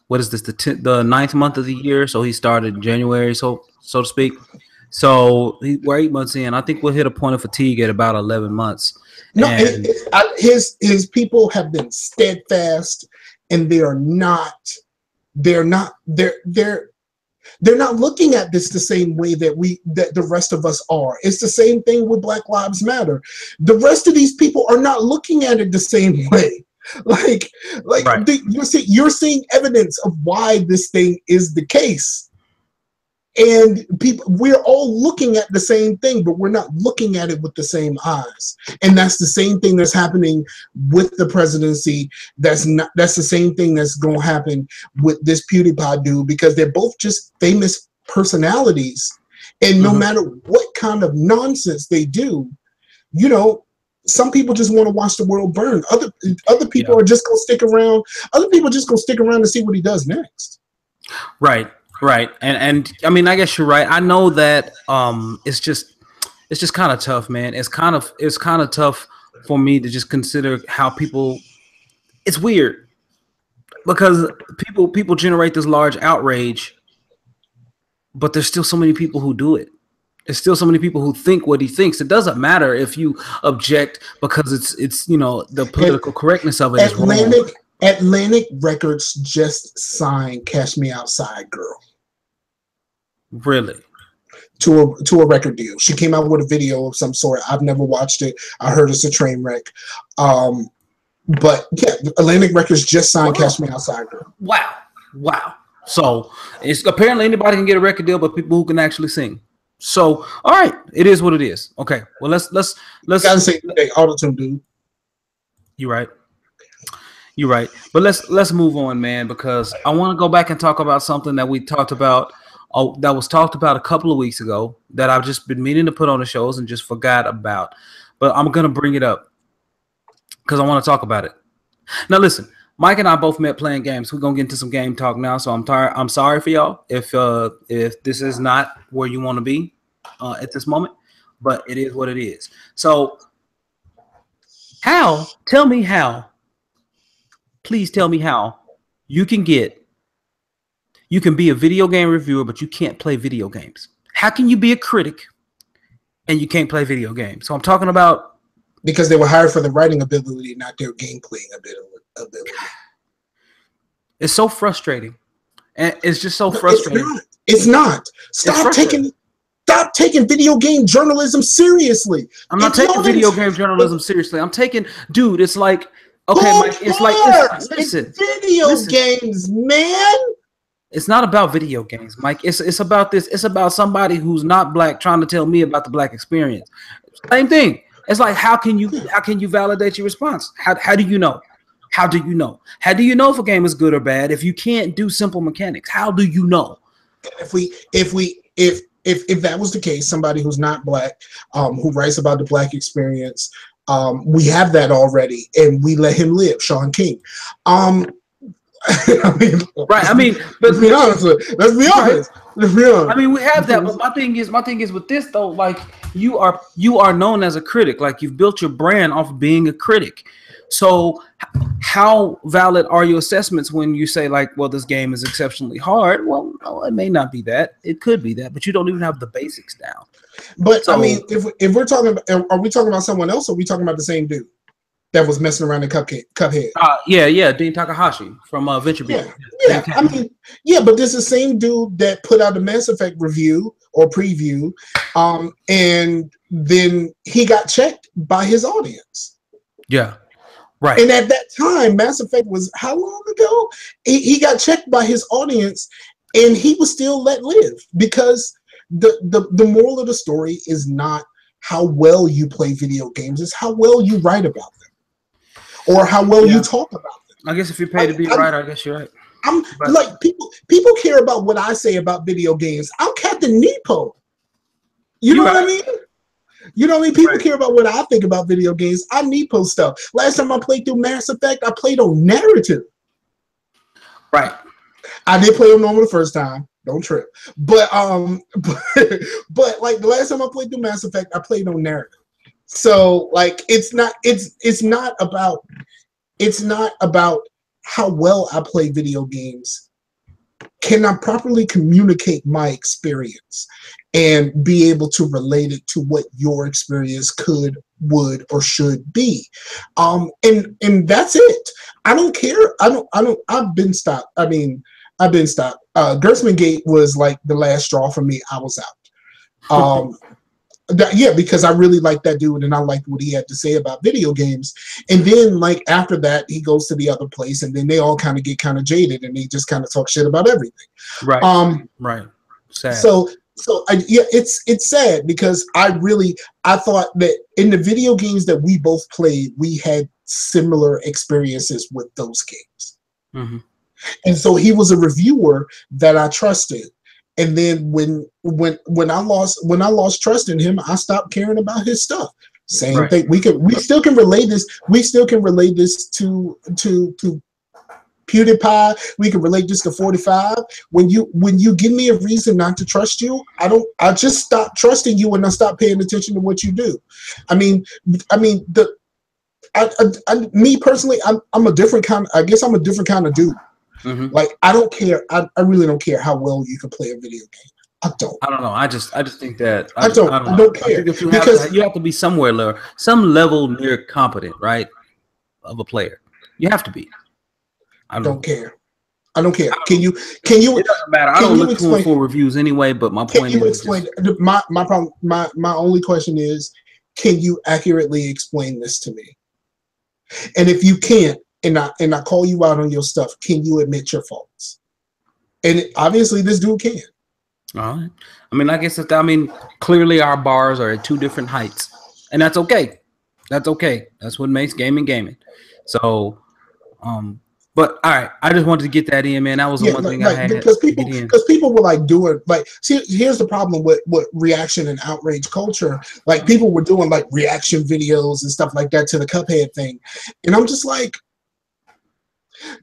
what is this, the 9th month of the year? So he started in January, so to speak. So we're 8 months in. I think we'll hit a point of fatigue at about 11 months. No, his people have been steadfast, and they're not looking at this the same way that the rest of us are. It's the same thing with Black Lives Matter. The rest of these people are not looking at it the same way. Like right. You're seeing evidence of why this thing is the case. And we're all looking at the same thing, but we're not looking at it with the same eyes. And that's the same thing that's happening with the presidency. That's the same thing that's going to happen with this PewDiePie dude, because they're both just famous personalities. And no matter what kind of nonsense they do, you know, some people just want to watch the world burn. Other people are just going to stick around. Other people just going to stick around to see what he does next. Right. Right. And I mean, I guess you're right. I know that it's just kind of tough, man. It's kind of tough for me to just consider how people, it's weird because people generate this large outrage, but there's still so many people who do it. There's still so many people who think what he thinks. It doesn't matter if you object because it's you know, the political correctness of it is wrong. Atlantic Records just signed Cash Me Outside Girl. Really? To a record deal. She came out with a video of some sort. I've never watched it. I heard it's a train wreck. But yeah, Atlantic Records just signed Cash Me Outside Girl. Wow. So it's apparently anybody can get a record deal, but people who can actually sing. So all right, it is what it is. Okay. Well, let's gotta say auto-tune, dude. You're right. But let's move on, man, because I want to go back and talk about something that we talked about. That was talked about a couple of weeks ago that I've just been meaning to put on the shows and just forgot about. But I'm going to bring it up because I want to talk about it. Now, listen, Mike and I both met playing games. We're going to get into some game talk now. So I'm sorry for y'all if this is not where you want to be at this moment, but it is what it is. So please tell me how you can be a video game reviewer, but you can't play video games. How can you be a critic and you can't play video games? So I'm talking about, because they were hired for the writing ability, not their gameplay ability. It's so frustrating, and it's just so frustrating. It's not. Stop taking video game journalism seriously. I'm not taking video game journalism seriously. I'm taking, dude. It's like, okay, Mike. Listen, video games, man. It's not about video games, Mike. It's about this. It's about somebody who's not black trying to tell me about the black experience. Same thing. It's like, how can you validate your response? How do you know? How do you know? How do you know if a game is good or bad if you can't do simple mechanics? How do you know? If that was the case, somebody who's not black, who writes about the black experience, we have that already, and we let him live. Sean King. I mean, right. I mean, but let's be honest. Let's be honest. I mean, we have that, but my thing is with this though. Like, you are known as a critic. Like, you've built your brand off of being a critic. So, how valid are your assessments when you say, like, well, this game is exceptionally hard? Well, no, it may not be that. It could be that, but you don't even have the basics down. But so, I mean, if we're talking about, are we talking about someone else, or are we talking about the same dude that was messing around in Cuphead? Yeah, Dean Takahashi from Venture Beat. Yeah. I mean, yeah, but this is the same dude that put out a Mass Effect review or preview, and then he got checked by his audience. Yeah, right. And at that time, Mass Effect was how long ago? He got checked by his audience, and he was still let live, because the moral of the story is not how well you play video games, it's how well you write about them, or how well you talk about them. I guess if you're paid to be a writer, I guess you're right. Like, people care about what I say about video games. I'm Captain Nepo. You know what I mean? You know what I mean? People care about what I think about video games. I Nepo stuff. Last time I played through Mass Effect, I played on narrative. Right. I did play on normal the first time. Don't trip. But but like the last time I played through Mass Effect, I played on narrative. So like it's not about how well I play video games. Can I properly communicate my experience and be able to relate it to what your experience could, would, or should be? And that's it. I don't care. I've been stopped. Gerstmann Gate was like the last straw for me. I was out. Because I really liked that dude, and I liked what he had to say about video games. And then, like, after that, he goes to the other place, and then they all kind of get kind of jaded, and they just kind of talk shit about everything. Right. Right. Sad. So it's sad, because I thought that in the video games that we both played, we had similar experiences with those games. Mm-hmm. And so he was a reviewer that I trusted. And then when I lost trust in him, I stopped caring about his stuff. Same thing. We still can relate this. We still can relate this to PewDiePie. We can relate this to 45. When you give me a reason not to trust you, I just stop trusting you, and I stop paying attention to what you do. Me personally, I'm a different kind. I guess I'm a different kind of dude. Mm-hmm. Like, I don't care. I really don't care how well you can play a video game. I don't know. I just think that I don't care. I think if you have to be somewhere lower, some level near competent, right, of a player. You have to be. I don't care. Can you? It doesn't matter. I don't look for reviews anyway. But my point is, explain my problem. My only question is, can you accurately explain this to me? And if you can't, and I call you out on your stuff, can you admit your faults? And obviously, this dude can. All right. I mean, like I said, clearly our bars are at two different heights, and that's okay. That's okay. That's what makes gaming. So, but all right, I just wanted to get that in, man. That was the one thing I had because people were like doing like. See, here's the problem with reaction and outrage culture. Like, people were doing like reaction videos and stuff like that to the Cuphead thing, and I'm just like,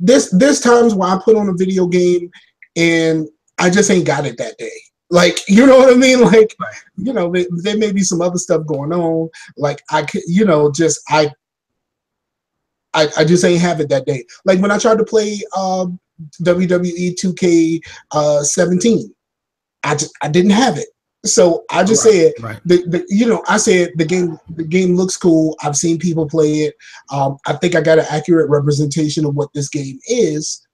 there's times where I put on a video game and I just ain't got it that day. Like, you know what I mean? Like, you know, there may be some other stuff going on. Like, I could, you know, I just ain't have it that day. Like when I tried to play WWE 2K17, I didn't have it. So I just said, I said the game looks cool. I've seen people play it. I think I got an accurate representation of what this game is,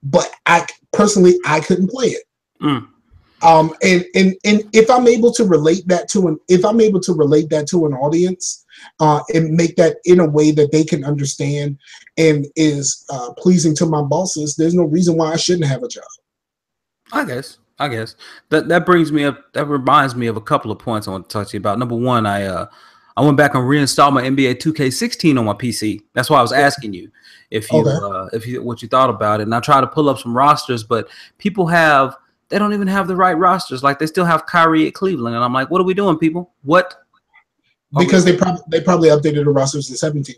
but I personally couldn't play it. And if I'm able to relate that to an audience, and make that in a way that they can understand and is pleasing to my bosses, there's no reason why I shouldn't have a job. I guess that brings me up. That reminds me of a couple of points I want to talk to you about. Number one, I went back and reinstalled my NBA 2K16 on my PC. That's why I was asking you if you what you thought about it. And I tried to pull up some rosters, but they don't even have the right rosters. Like, they still have Kyrie at Cleveland, and I'm like, what are we doing, people? What? Because they probably updated the rosters to 17.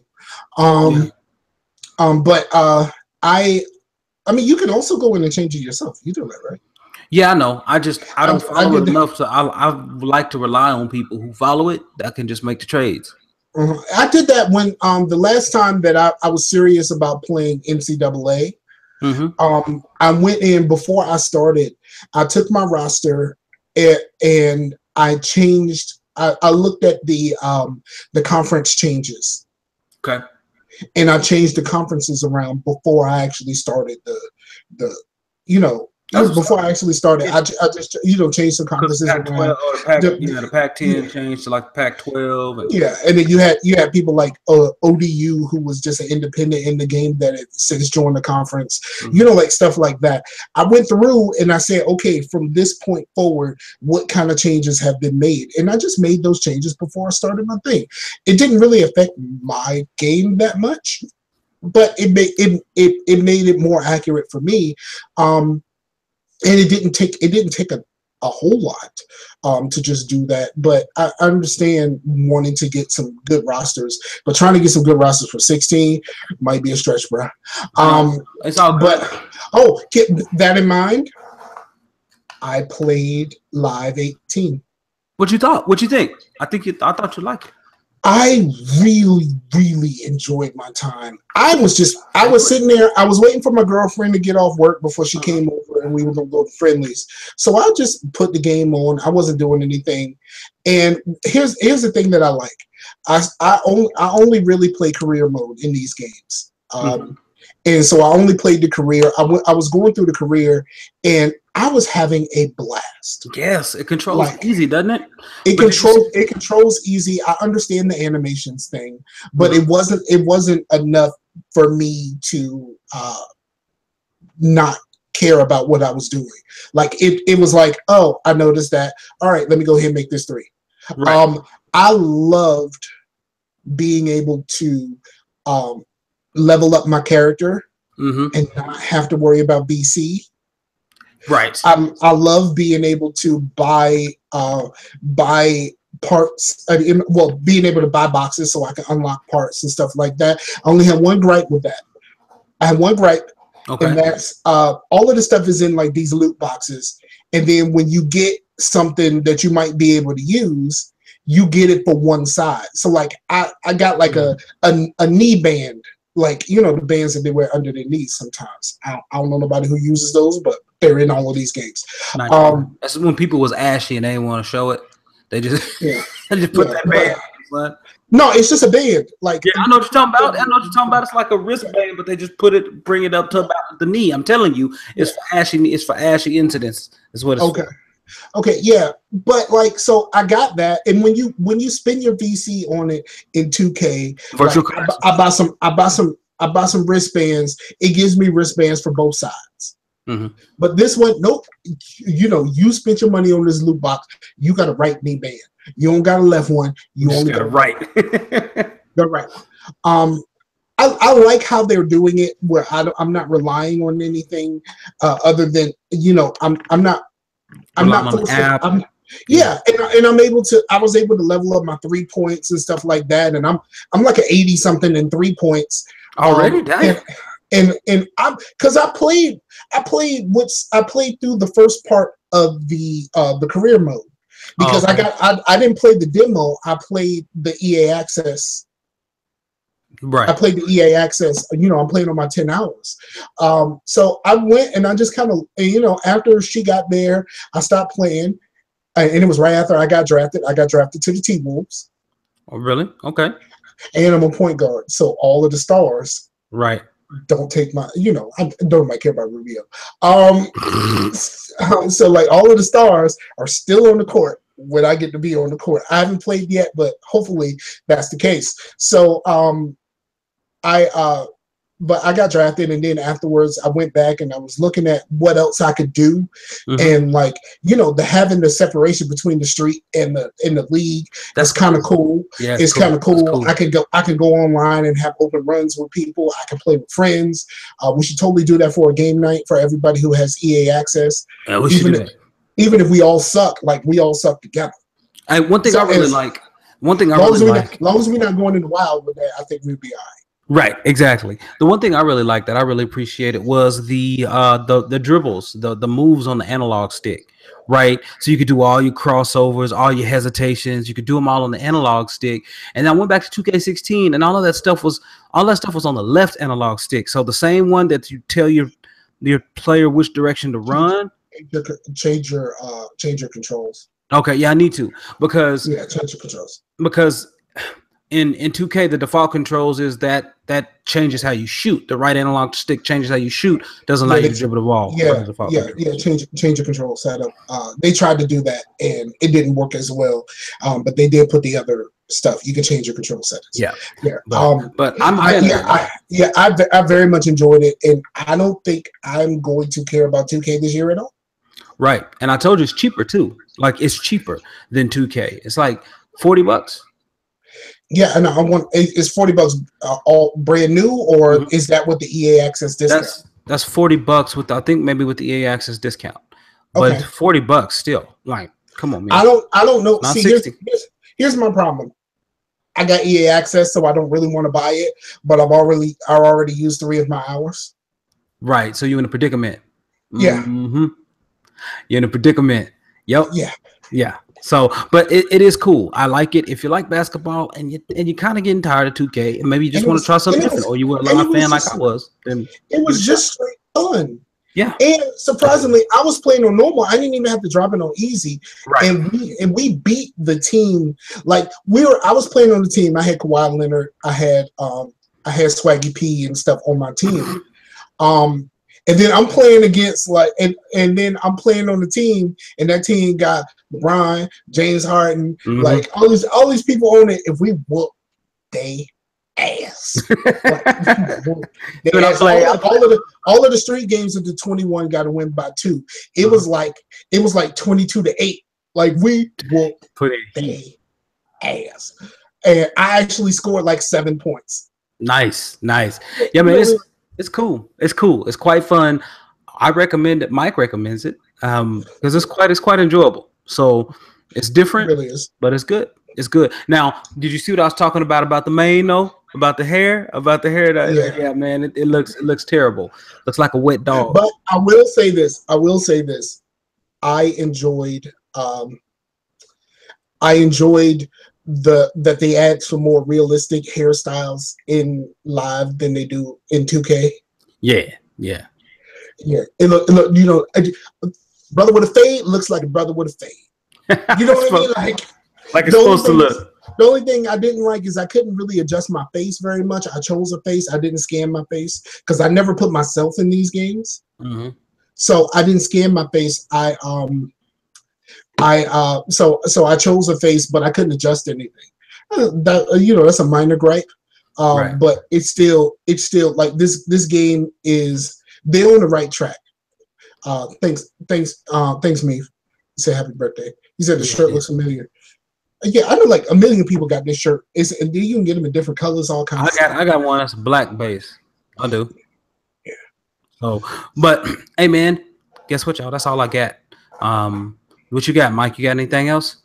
But I mean, you can also go in and change it yourself. You do that, right? Yeah, I know. I don't follow it enough, so I like to rely on people who follow it that can just make the trades. I did that when the last time that I was serious about playing NCAA. I went in before I started. I took my roster and I changed. I looked at the conference changes. Okay. And I changed the conferences around before I actually started the before I actually started, I just changed the conferences around. The Pac-10 changed to like the Pac-12. And then you had people like ODU, who was just an independent in the game that had since joined the conference. Like stuff like that. I went through and I said, okay, from this point forward, what kind of changes have been made? And I just made those changes before I started my thing. It didn't really affect my game that much, but it made it more accurate for me. And it didn't take a whole lot to just do that. But I understand wanting to get some good rosters, but trying to get some good rosters for 16 might be a stretch, bro. It's all good. But keep that in mind. I played Live 18. What you thought? What you think? I thought you liked it. I really, really enjoyed my time. I was sitting there. I was waiting for my girlfriend to get off work before she came over, and we were going to go to friendlies. So I just put the game on. I wasn't doing anything. And here's the thing that I like. I only really play career mode in these games. And so I only played the career. I was going through the career, and I was having a blast. Yes, it controls easy, doesn't it? It controls easy. I understand the animations thing, but it wasn't enough for me to not care about what I was doing. Like it was like, oh, I noticed that. All right, let me go ahead and make this 3. Right. I loved being able to level up my character and not have to worry about BC. Right. I love being able to buy parts. Being able to buy boxes so I can unlock parts and stuff like that. I only had one gripe with that. I had one gripe, and that's all of the stuff is in like these loot boxes. And then when you get something that you might be able to use, you get it for one side. So like I got like a knee band. Like, the bands that they wear under their knees sometimes. I don't know nobody who uses those, but they're in all of these games. That's when people was ashy and they didn't want to show it. They just put that band on. No, it's just a band. Like, I know what you're talking about. It's like a wristband, but they just bring it up to about the knee. I'm telling you, it's for ashy incidents. Is what it's for. Okay, yeah, but like, so I got that, and when you spend your VC on it in 2K, I buy some wristbands. It gives me wristbands for both sides. But this one, nope. You spent your money on this loot box. You got a right knee band. You don't got a left one. You only got a right. The right one. I like how they're doing it, where I'm not relying on anything other than I'm not forced to, and I'm able to. I was able to level up my 3 points and stuff like that, and I'm like an 80 something in 3 points already. And I'm because I played through the first part of the career mode because I didn't play the demo. I played the EA access. Right. I played the EA access. I'm playing on my 10 hours. So I went and I just kind of, after she got there, I stopped playing. And it was right after I got drafted. I got drafted to the T-Wolves. Oh, really? Okay. And I'm a point guard. So all of the stars. Right. Don't take my, I don't really care about Rubio. So like all of the stars are still on the court when I get to be on the court. I haven't played yet, but hopefully that's the case. So but I got drafted, and then afterwards I went back and I was looking at what else I could do, and like having the separation between the street and the league. That's kind of cool. Yeah, it's kind of cool. I can go online and have open runs with people. I can play with friends. We should totally do that for a game night for everybody who has EA access. Yeah, we should do that. Even if we all suck, like we all suck together. One thing I really like. As long as we're not going in the wild with that, I think we'd be all right. Right, exactly. The one thing I really liked that I really appreciated was the dribbles, the moves on the analog stick. Right, so you could do all your crossovers, all your hesitations. You could do them all on the analog stick. And I went back to 2K16, and all that stuff was on the left analog stick. So the same one that you tell your player which direction to run. Change your controls. Okay, yeah, I need to because change your controls because in 2K the default controls is that changes how you shoot. The right analog stick changes how you shoot. Doesn't allow you to dribble the ball. Change your control setup. They tried to do that and it didn't work as well. But they did put the other stuff. You can change your control settings. But I very much enjoyed it, and I don't think I'm going to care about 2K this year at all. Right, and I told you it's cheaper too. Like it's cheaper than 2K. It's like $40. Yeah, and it's $40 all brand new, or is that with the EA Access discount? That's $40 with I think maybe with the EA Access discount, but $40 still. Like, come on, man. I don't know. See, here's my problem. I got EA Access, so I don't really want to buy it, but I already used 3 of my hours. Right, so you're in a predicament. Yeah, you're in a predicament. Yep. Yeah. So, but it is cool. I like it. If you like basketball and you're kind of getting tired of 2K, and maybe you just want to try something different, or you were a live fan like I was, then it was just straight fun. Yeah. And surprisingly, I was playing on normal. I didn't even have to drop it on easy. Right. And we beat the team. Like I was playing on the team. I had Kawhi Leonard. I had Swaggy P and stuff on my team. And then I'm playing against and then I'm playing on the team, and that team got LeBron, James Harden, like all these people on it. If we whoop they ass, all of the street games of the 21 got to win by 2. It was like 22-8. Like we whooped they ass, and I actually scored like 7 points. Nice. Yeah, man. It's cool. It's quite fun. I recommend it. Mike recommends it because it's quite enjoyable. So it's different, it really is. But it's good. It's good. Now, did you see what I was talking about the mane though? About the hair? Yeah, man. It looks terrible. Looks like a wet dog. But I will say this. I enjoyed that they add some more realistic hairstyles in live than they do in 2K. Yeah. It look, brother with a fade looks like a brother with a fade. You know what I mean? Like it's supposed to look. The only thing I didn't like is I couldn't really adjust my face very much. I chose a face. I didn't scan my face because I never put myself in these games. So I didn't scan my face. So I chose a face, but I couldn't adjust anything. That's a minor gripe. Right. But it's still like this game is, they're on the right track. Thanks, Meef. He said happy birthday. He said the shirt looks familiar. Yeah, I know like a million people got this shirt. And you can get them in different colors, all kinds of stuff. I got one that's black base. I do. Yeah. So, but hey man, guess what, y'all? That's all I got. What you got, Mike? You got anything else?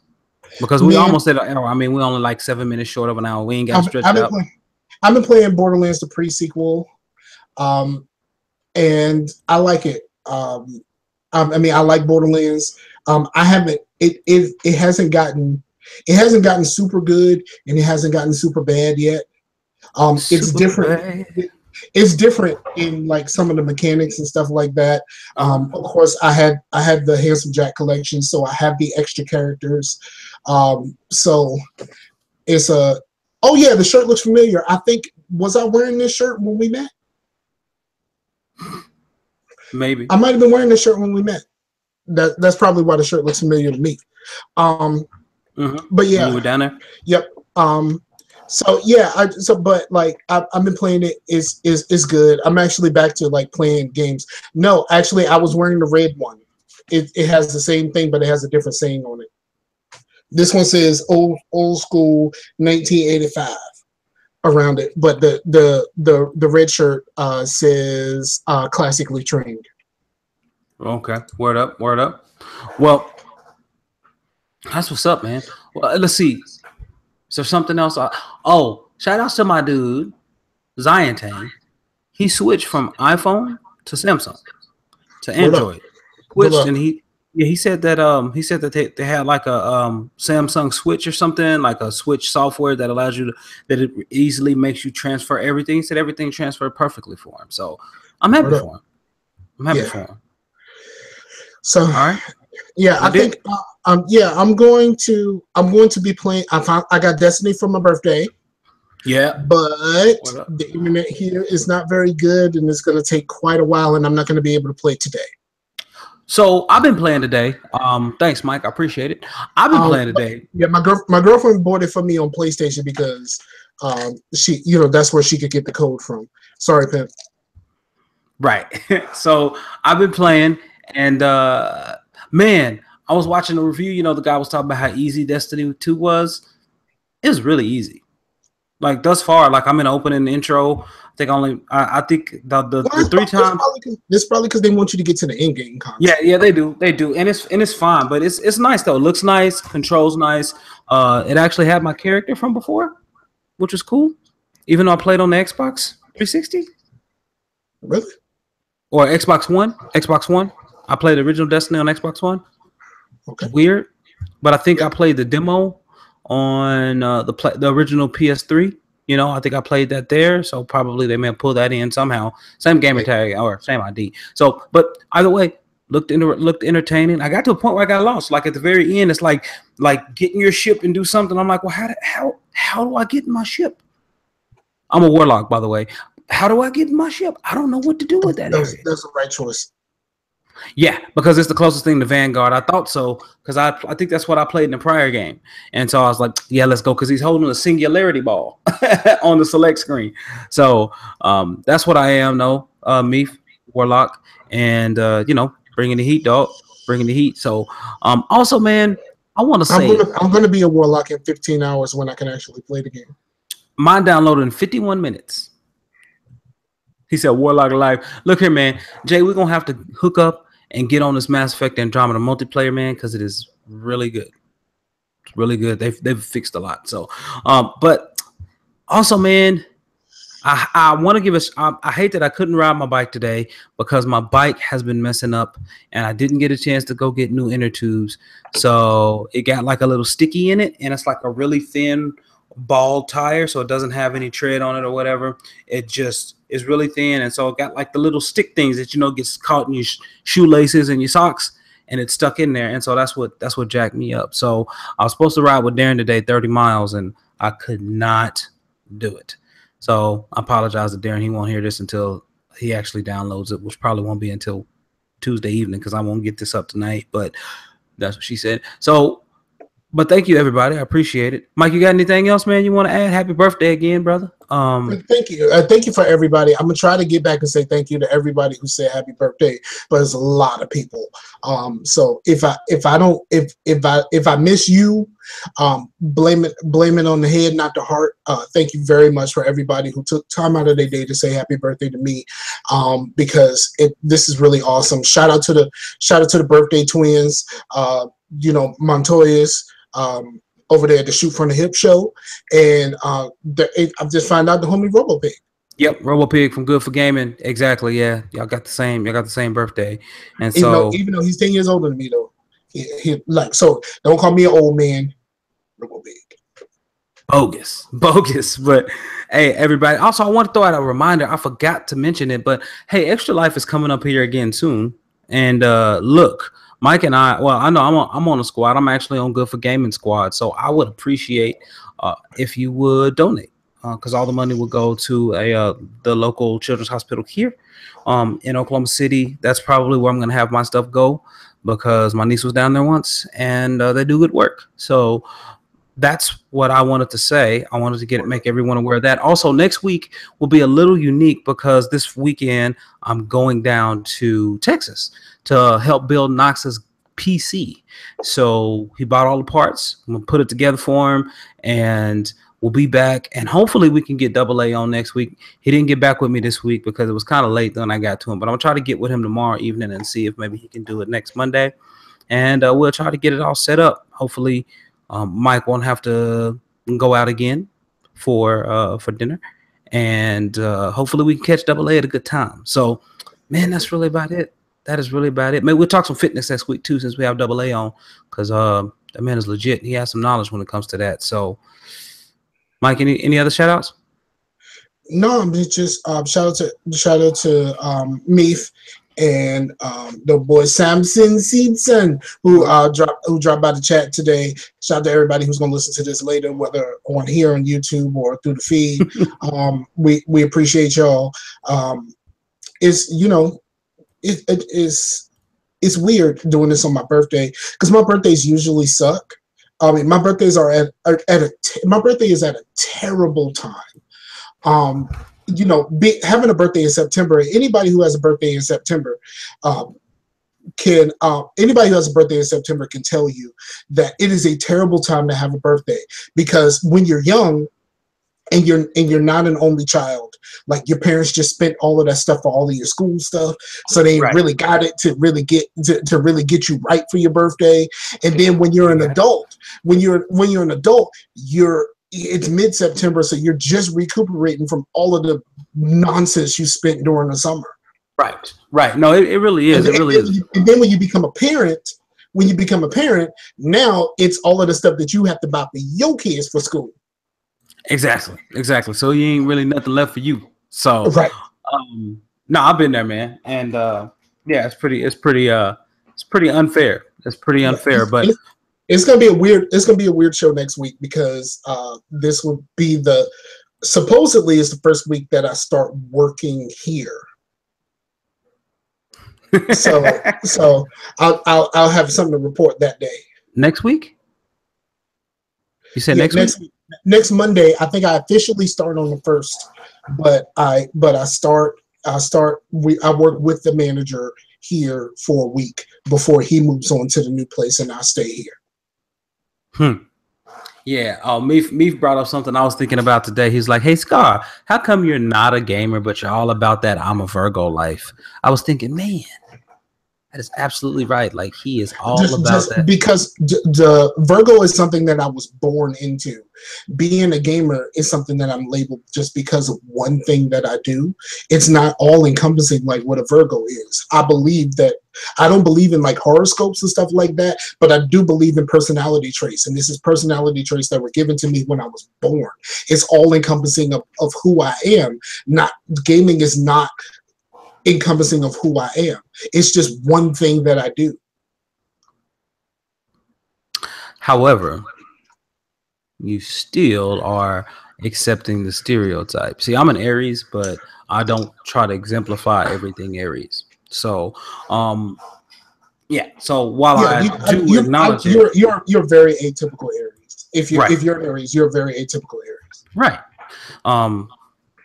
Because we almost at an hour. I mean, we're only like 7 minutes short of an hour. We ain't got to stretch out. I've been playing Borderlands the pre-sequel, and I like it. I like Borderlands. I haven't. It hasn't gotten super good, and it hasn't gotten super bad yet. It's different. It's different in like some of the mechanics and stuff like that. Of course, I had the Handsome Jack collection, so I have the extra characters. So it's a. Oh yeah, the shirt looks familiar. I think, was I wearing this shirt when we met? Maybe I might have been wearing this shirt when we met. That's probably why the shirt looks familiar to me. But yeah, you were down there. Yep. So yeah, but like I've been playing it. It's good. I'm actually back to like playing games. No, actually, I was wearing the red one. It has the same thing, but it has a different saying on it. This one says old school 1985 around it, but the red shirt says classically trained. Okay, word up. Well, that's what's up, man. Well, let's see. Is there something else? Shout outs to my dude Zion, he switched from iPhone to Samsung to What up? Android. Switched, and he said that they had like a Samsung Switch or something, like a Switch software that allows you to, that it easily makes you transfer everything. He said everything transferred perfectly for him. So I'm happy for him. I'm happy for him. So all right. Yeah, I think I'm going to be playing. I got Destiny for my birthday. Yeah, but the internet here is not very good, and it's going to take quite a while, and I'm not going to be able to play today. So I've been playing today. Thanks, Mike. I appreciate it. I've been playing today. Yeah, my girlfriend bought it for me on PlayStation because she, that's where she could get the code from. Sorry, Pimp. Right. So I've been playing, and man, I was watching a review. The guy was talking about how easy Destiny 2 was. It was really easy. Like thus far, like I'm in the opening intro. I think the 3 times. It's probably because they want you to get to the end game content. Yeah, they do, and it's fine, but it's nice though. It looks nice, controls nice. It actually had my character from before, which was cool. Even though I played on the Xbox 360. Really? Or Xbox One. I played the original Destiny on Xbox One. Okay. Weird, but I think I played the demo on the original PS3. I think I played that there, so probably they may have pulled that in somehow. Same gamer tag or same ID. So, but either way, looked entertaining. I got to a point where I got lost. Like at the very end, it's like getting your ship and do something. I'm like, well, how do I get in my ship? I'm a warlock, by the way. How do I get in my ship? I don't know what to do with that. That's the right choice. Yeah, because it's the closest thing to Vanguard. I thought so because I think that's what I played in the prior game, and so I was like, yeah, let's go, because he's holding a singularity ball on the select screen. So that's what I am, though. Me, warlock, and bringing the heat, dog, bringing the heat. So also, man, I want to say I'm gonna be a warlock in 15 hours when I can actually play the game. Mine downloaded in 51 minutes. He said, Warlock Live. Look here, man. Jay, we're going to have to hook up and get on this Mass Effect Andromeda multiplayer, man, because it is really good. It's really good. They've fixed a lot. So, but also, man, I want to give us. I hate that I couldn't ride my bike today because my bike has been messing up, and I didn't get a chance to go get new inner tubes. So it got like a little sticky in it, and it's like a really thin ball tire, so it doesn't have any tread on it or whatever. It just is really thin, and so it got like the little stick things that gets caught in your shoelaces and your socks, and it's stuck in there. And so that's what jacked me up. So I was supposed to ride with Darrin today 30 miles, and I could not do it. So I apologize to Darrin. He won't hear this until he actually downloads it, which probably won't be until Tuesday evening because I won't get this up tonight. But that's what she said. So, but thank you, everybody. I appreciate it. Mike, you got anything else, man, you want to add? Happy birthday again, brother. Thank you. Thank you for everybody. I'm gonna try to get back and say thank you to everybody who said happy birthday, but there's a lot of people. So if I miss you, blame it on the head, not the heart. Thank you very much for everybody who took time out of their day to say happy birthday to me, because this is really awesome. Shout out to the birthday twins, Montoya's, over there at the Shoot from the Hip show, and I've just found out the homie RoboPig. Yep, RoboPig from Good for Gaming. Exactly. Yeah, y'all got the same birthday, and so even though he's 10 years older than me, though, he so don't call me an old man. RoboPig. Bogus. But hey, everybody. Also, I want to throw out a reminder. I forgot to mention it, but hey, Extra Life is coming up here again soon, and look. Mike and I know I'm on a squad. I'm actually on Good for Gaming squad. So I would appreciate if you would donate, because all the money will go to the local children's hospital here in Oklahoma City. That's probably where I'm going to have my stuff go, because my niece was down there once, and they do good work. So that's what I wanted to say. I wanted to make everyone aware of that. Also, next week will be a little unique because this weekend I'm going down to Texas to help build Knox's PC. So he bought all the parts. I'm gonna put it together for him, and we'll be back. And hopefully we can get AA on next week. He didn't get back with me this week because it was kind of late when I got to him. But I'm gonna try to get with him tomorrow evening and see if maybe he can do it next Monday. And we'll try to get it all set up. Hopefully Mike won't have to go out again for dinner. and hopefully we can catch Double A at a good time. So, man, that's really about it. That is really about it. Maybe we'll talk some fitness next week too, since we have Double A on, because that man is legit. He has some knowledge when it comes to that. So, Mike, any other shout outs? No, I'm just shout out to Meef and the boy Simpson who dropped by the chat today. Shout out to everybody who's gonna listen to this later, whether on here on YouTube or through the feed. We appreciate y'all. It's it's weird doing this on my birthday because my birthdays usually suck. I mean, my birthdays are my birthday is at a terrible time. Having a birthday in September, anybody who has a birthday in September can tell you that it is a terrible time to have a birthday, because when you're young and you're not an only child, like your parents just spent all of that stuff for all of your school stuff, so they really got it to really get you right for your birthday. And then when you're an adult, it's mid-September, so you're just recuperating from all of the nonsense you spent during the summer. Right. No, it really is. And then when you become a parent, now it's all of the stuff that you have to buy for your kids for school. Exactly. So you ain't really nothing left for you. So right. No, I've been there, man, and it's pretty unfair. It's pretty unfair, but it's gonna be a weird show next week, because this will be supposedly is the first week that I start working here. So I'll have something to report that day. Next week? You said next week? Next Monday. I think I officially start on the 1st, but I work with the manager here for a week before he moves on to the new place, and I stay here. Yeah. Meef brought up something I was thinking about today. He's like, "Hey, Scar, how come you're not a gamer, but you're all about that I'm a Virgo life?" I was thinking, man, that is absolutely right. Like, he is all about that. Because the Virgo is something that I was born into. Being a gamer is something that I'm labeled just because of one thing that I do. It's not all encompassing like what a Virgo is. I don't believe in like horoscopes and stuff like that, but I do believe in personality traits. And this is personality traits that were given to me when I was born. It's all encompassing of who I am. Gaming is not encompassing of who I am. It's just one thing that I do. However, you still are accepting the stereotype. See, I'm an Aries, but I don't try to exemplify everything Aries. So, So while I do acknowledge you're very atypical Aries. If you're an Aries, you're very atypical Aries. Right.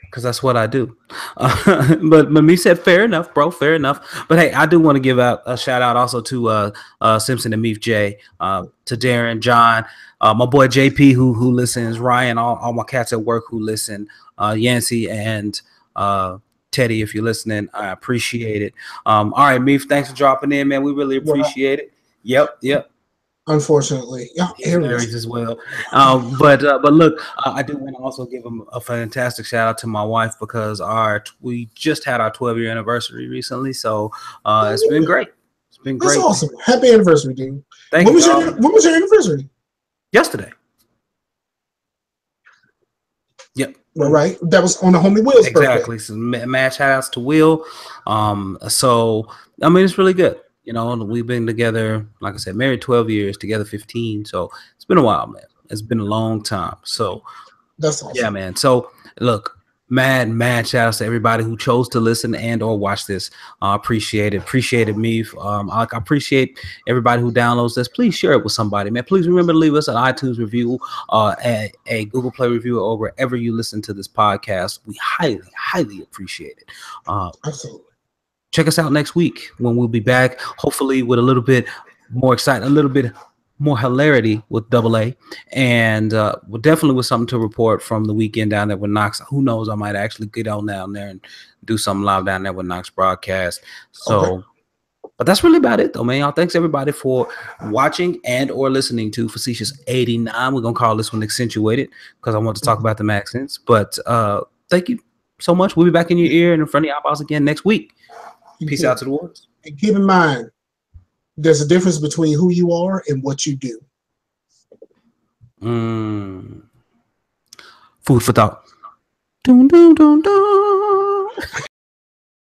Because that's what I do. But me said, fair enough, bro. Fair enough. But hey, I do want to give out a shout out also to Simpson and Meef J, to Darrin, John, my boy JP who listens, Ryan, all my cats at work who listen, Yancey and Teddy, if you're listening, I appreciate it. All right, Meef, thanks for dropping in, man. We really appreciate it. Yep. Unfortunately, Aries as well. But look, I do want to also give them a fantastic shout out to my wife, because we just had our 12-year anniversary recently. So it's been great. It's been great. That's awesome. Happy anniversary, dude. Thank you. When was your anniversary? Yesterday. Yep. All right. That was on the homie Will's birthday. So mad shout outs to Will. So I mean, it's really good. You know, we've been together, like I said, married 12 years, together 15. So it's been a while, man. It's been a long time. So that's awesome. Yeah, man. So look, mad shout outs to everybody who chose to listen and or watch this. Appreciate it, me. I appreciate everybody who downloads this. Please share it with somebody, man. Please remember to leave us an iTunes review, a Google Play review, or wherever you listen to this podcast. We highly appreciate it. Absolutely. Check us out next week when we'll be back, hopefully with a little bit more excitement, a little bit more hilarity with Double A, and we're definitely with something to report from the weekend down there with Knox. Who knows? I might actually get on down there and do something live down there with Knox broadcast. So, okay. But that's really about it, though, man. Y'all, thanks everybody for watching and or listening to Facetious 89. We're gonna call this one Accentuated because I want to talk about the accents, but thank you so much. We'll be back in your ear and in front of your eyeballs again next week. Peace out to the world. And keep in mind, there's a difference between who you are and what you do. Food for thought. Dun, dun, dun, dun.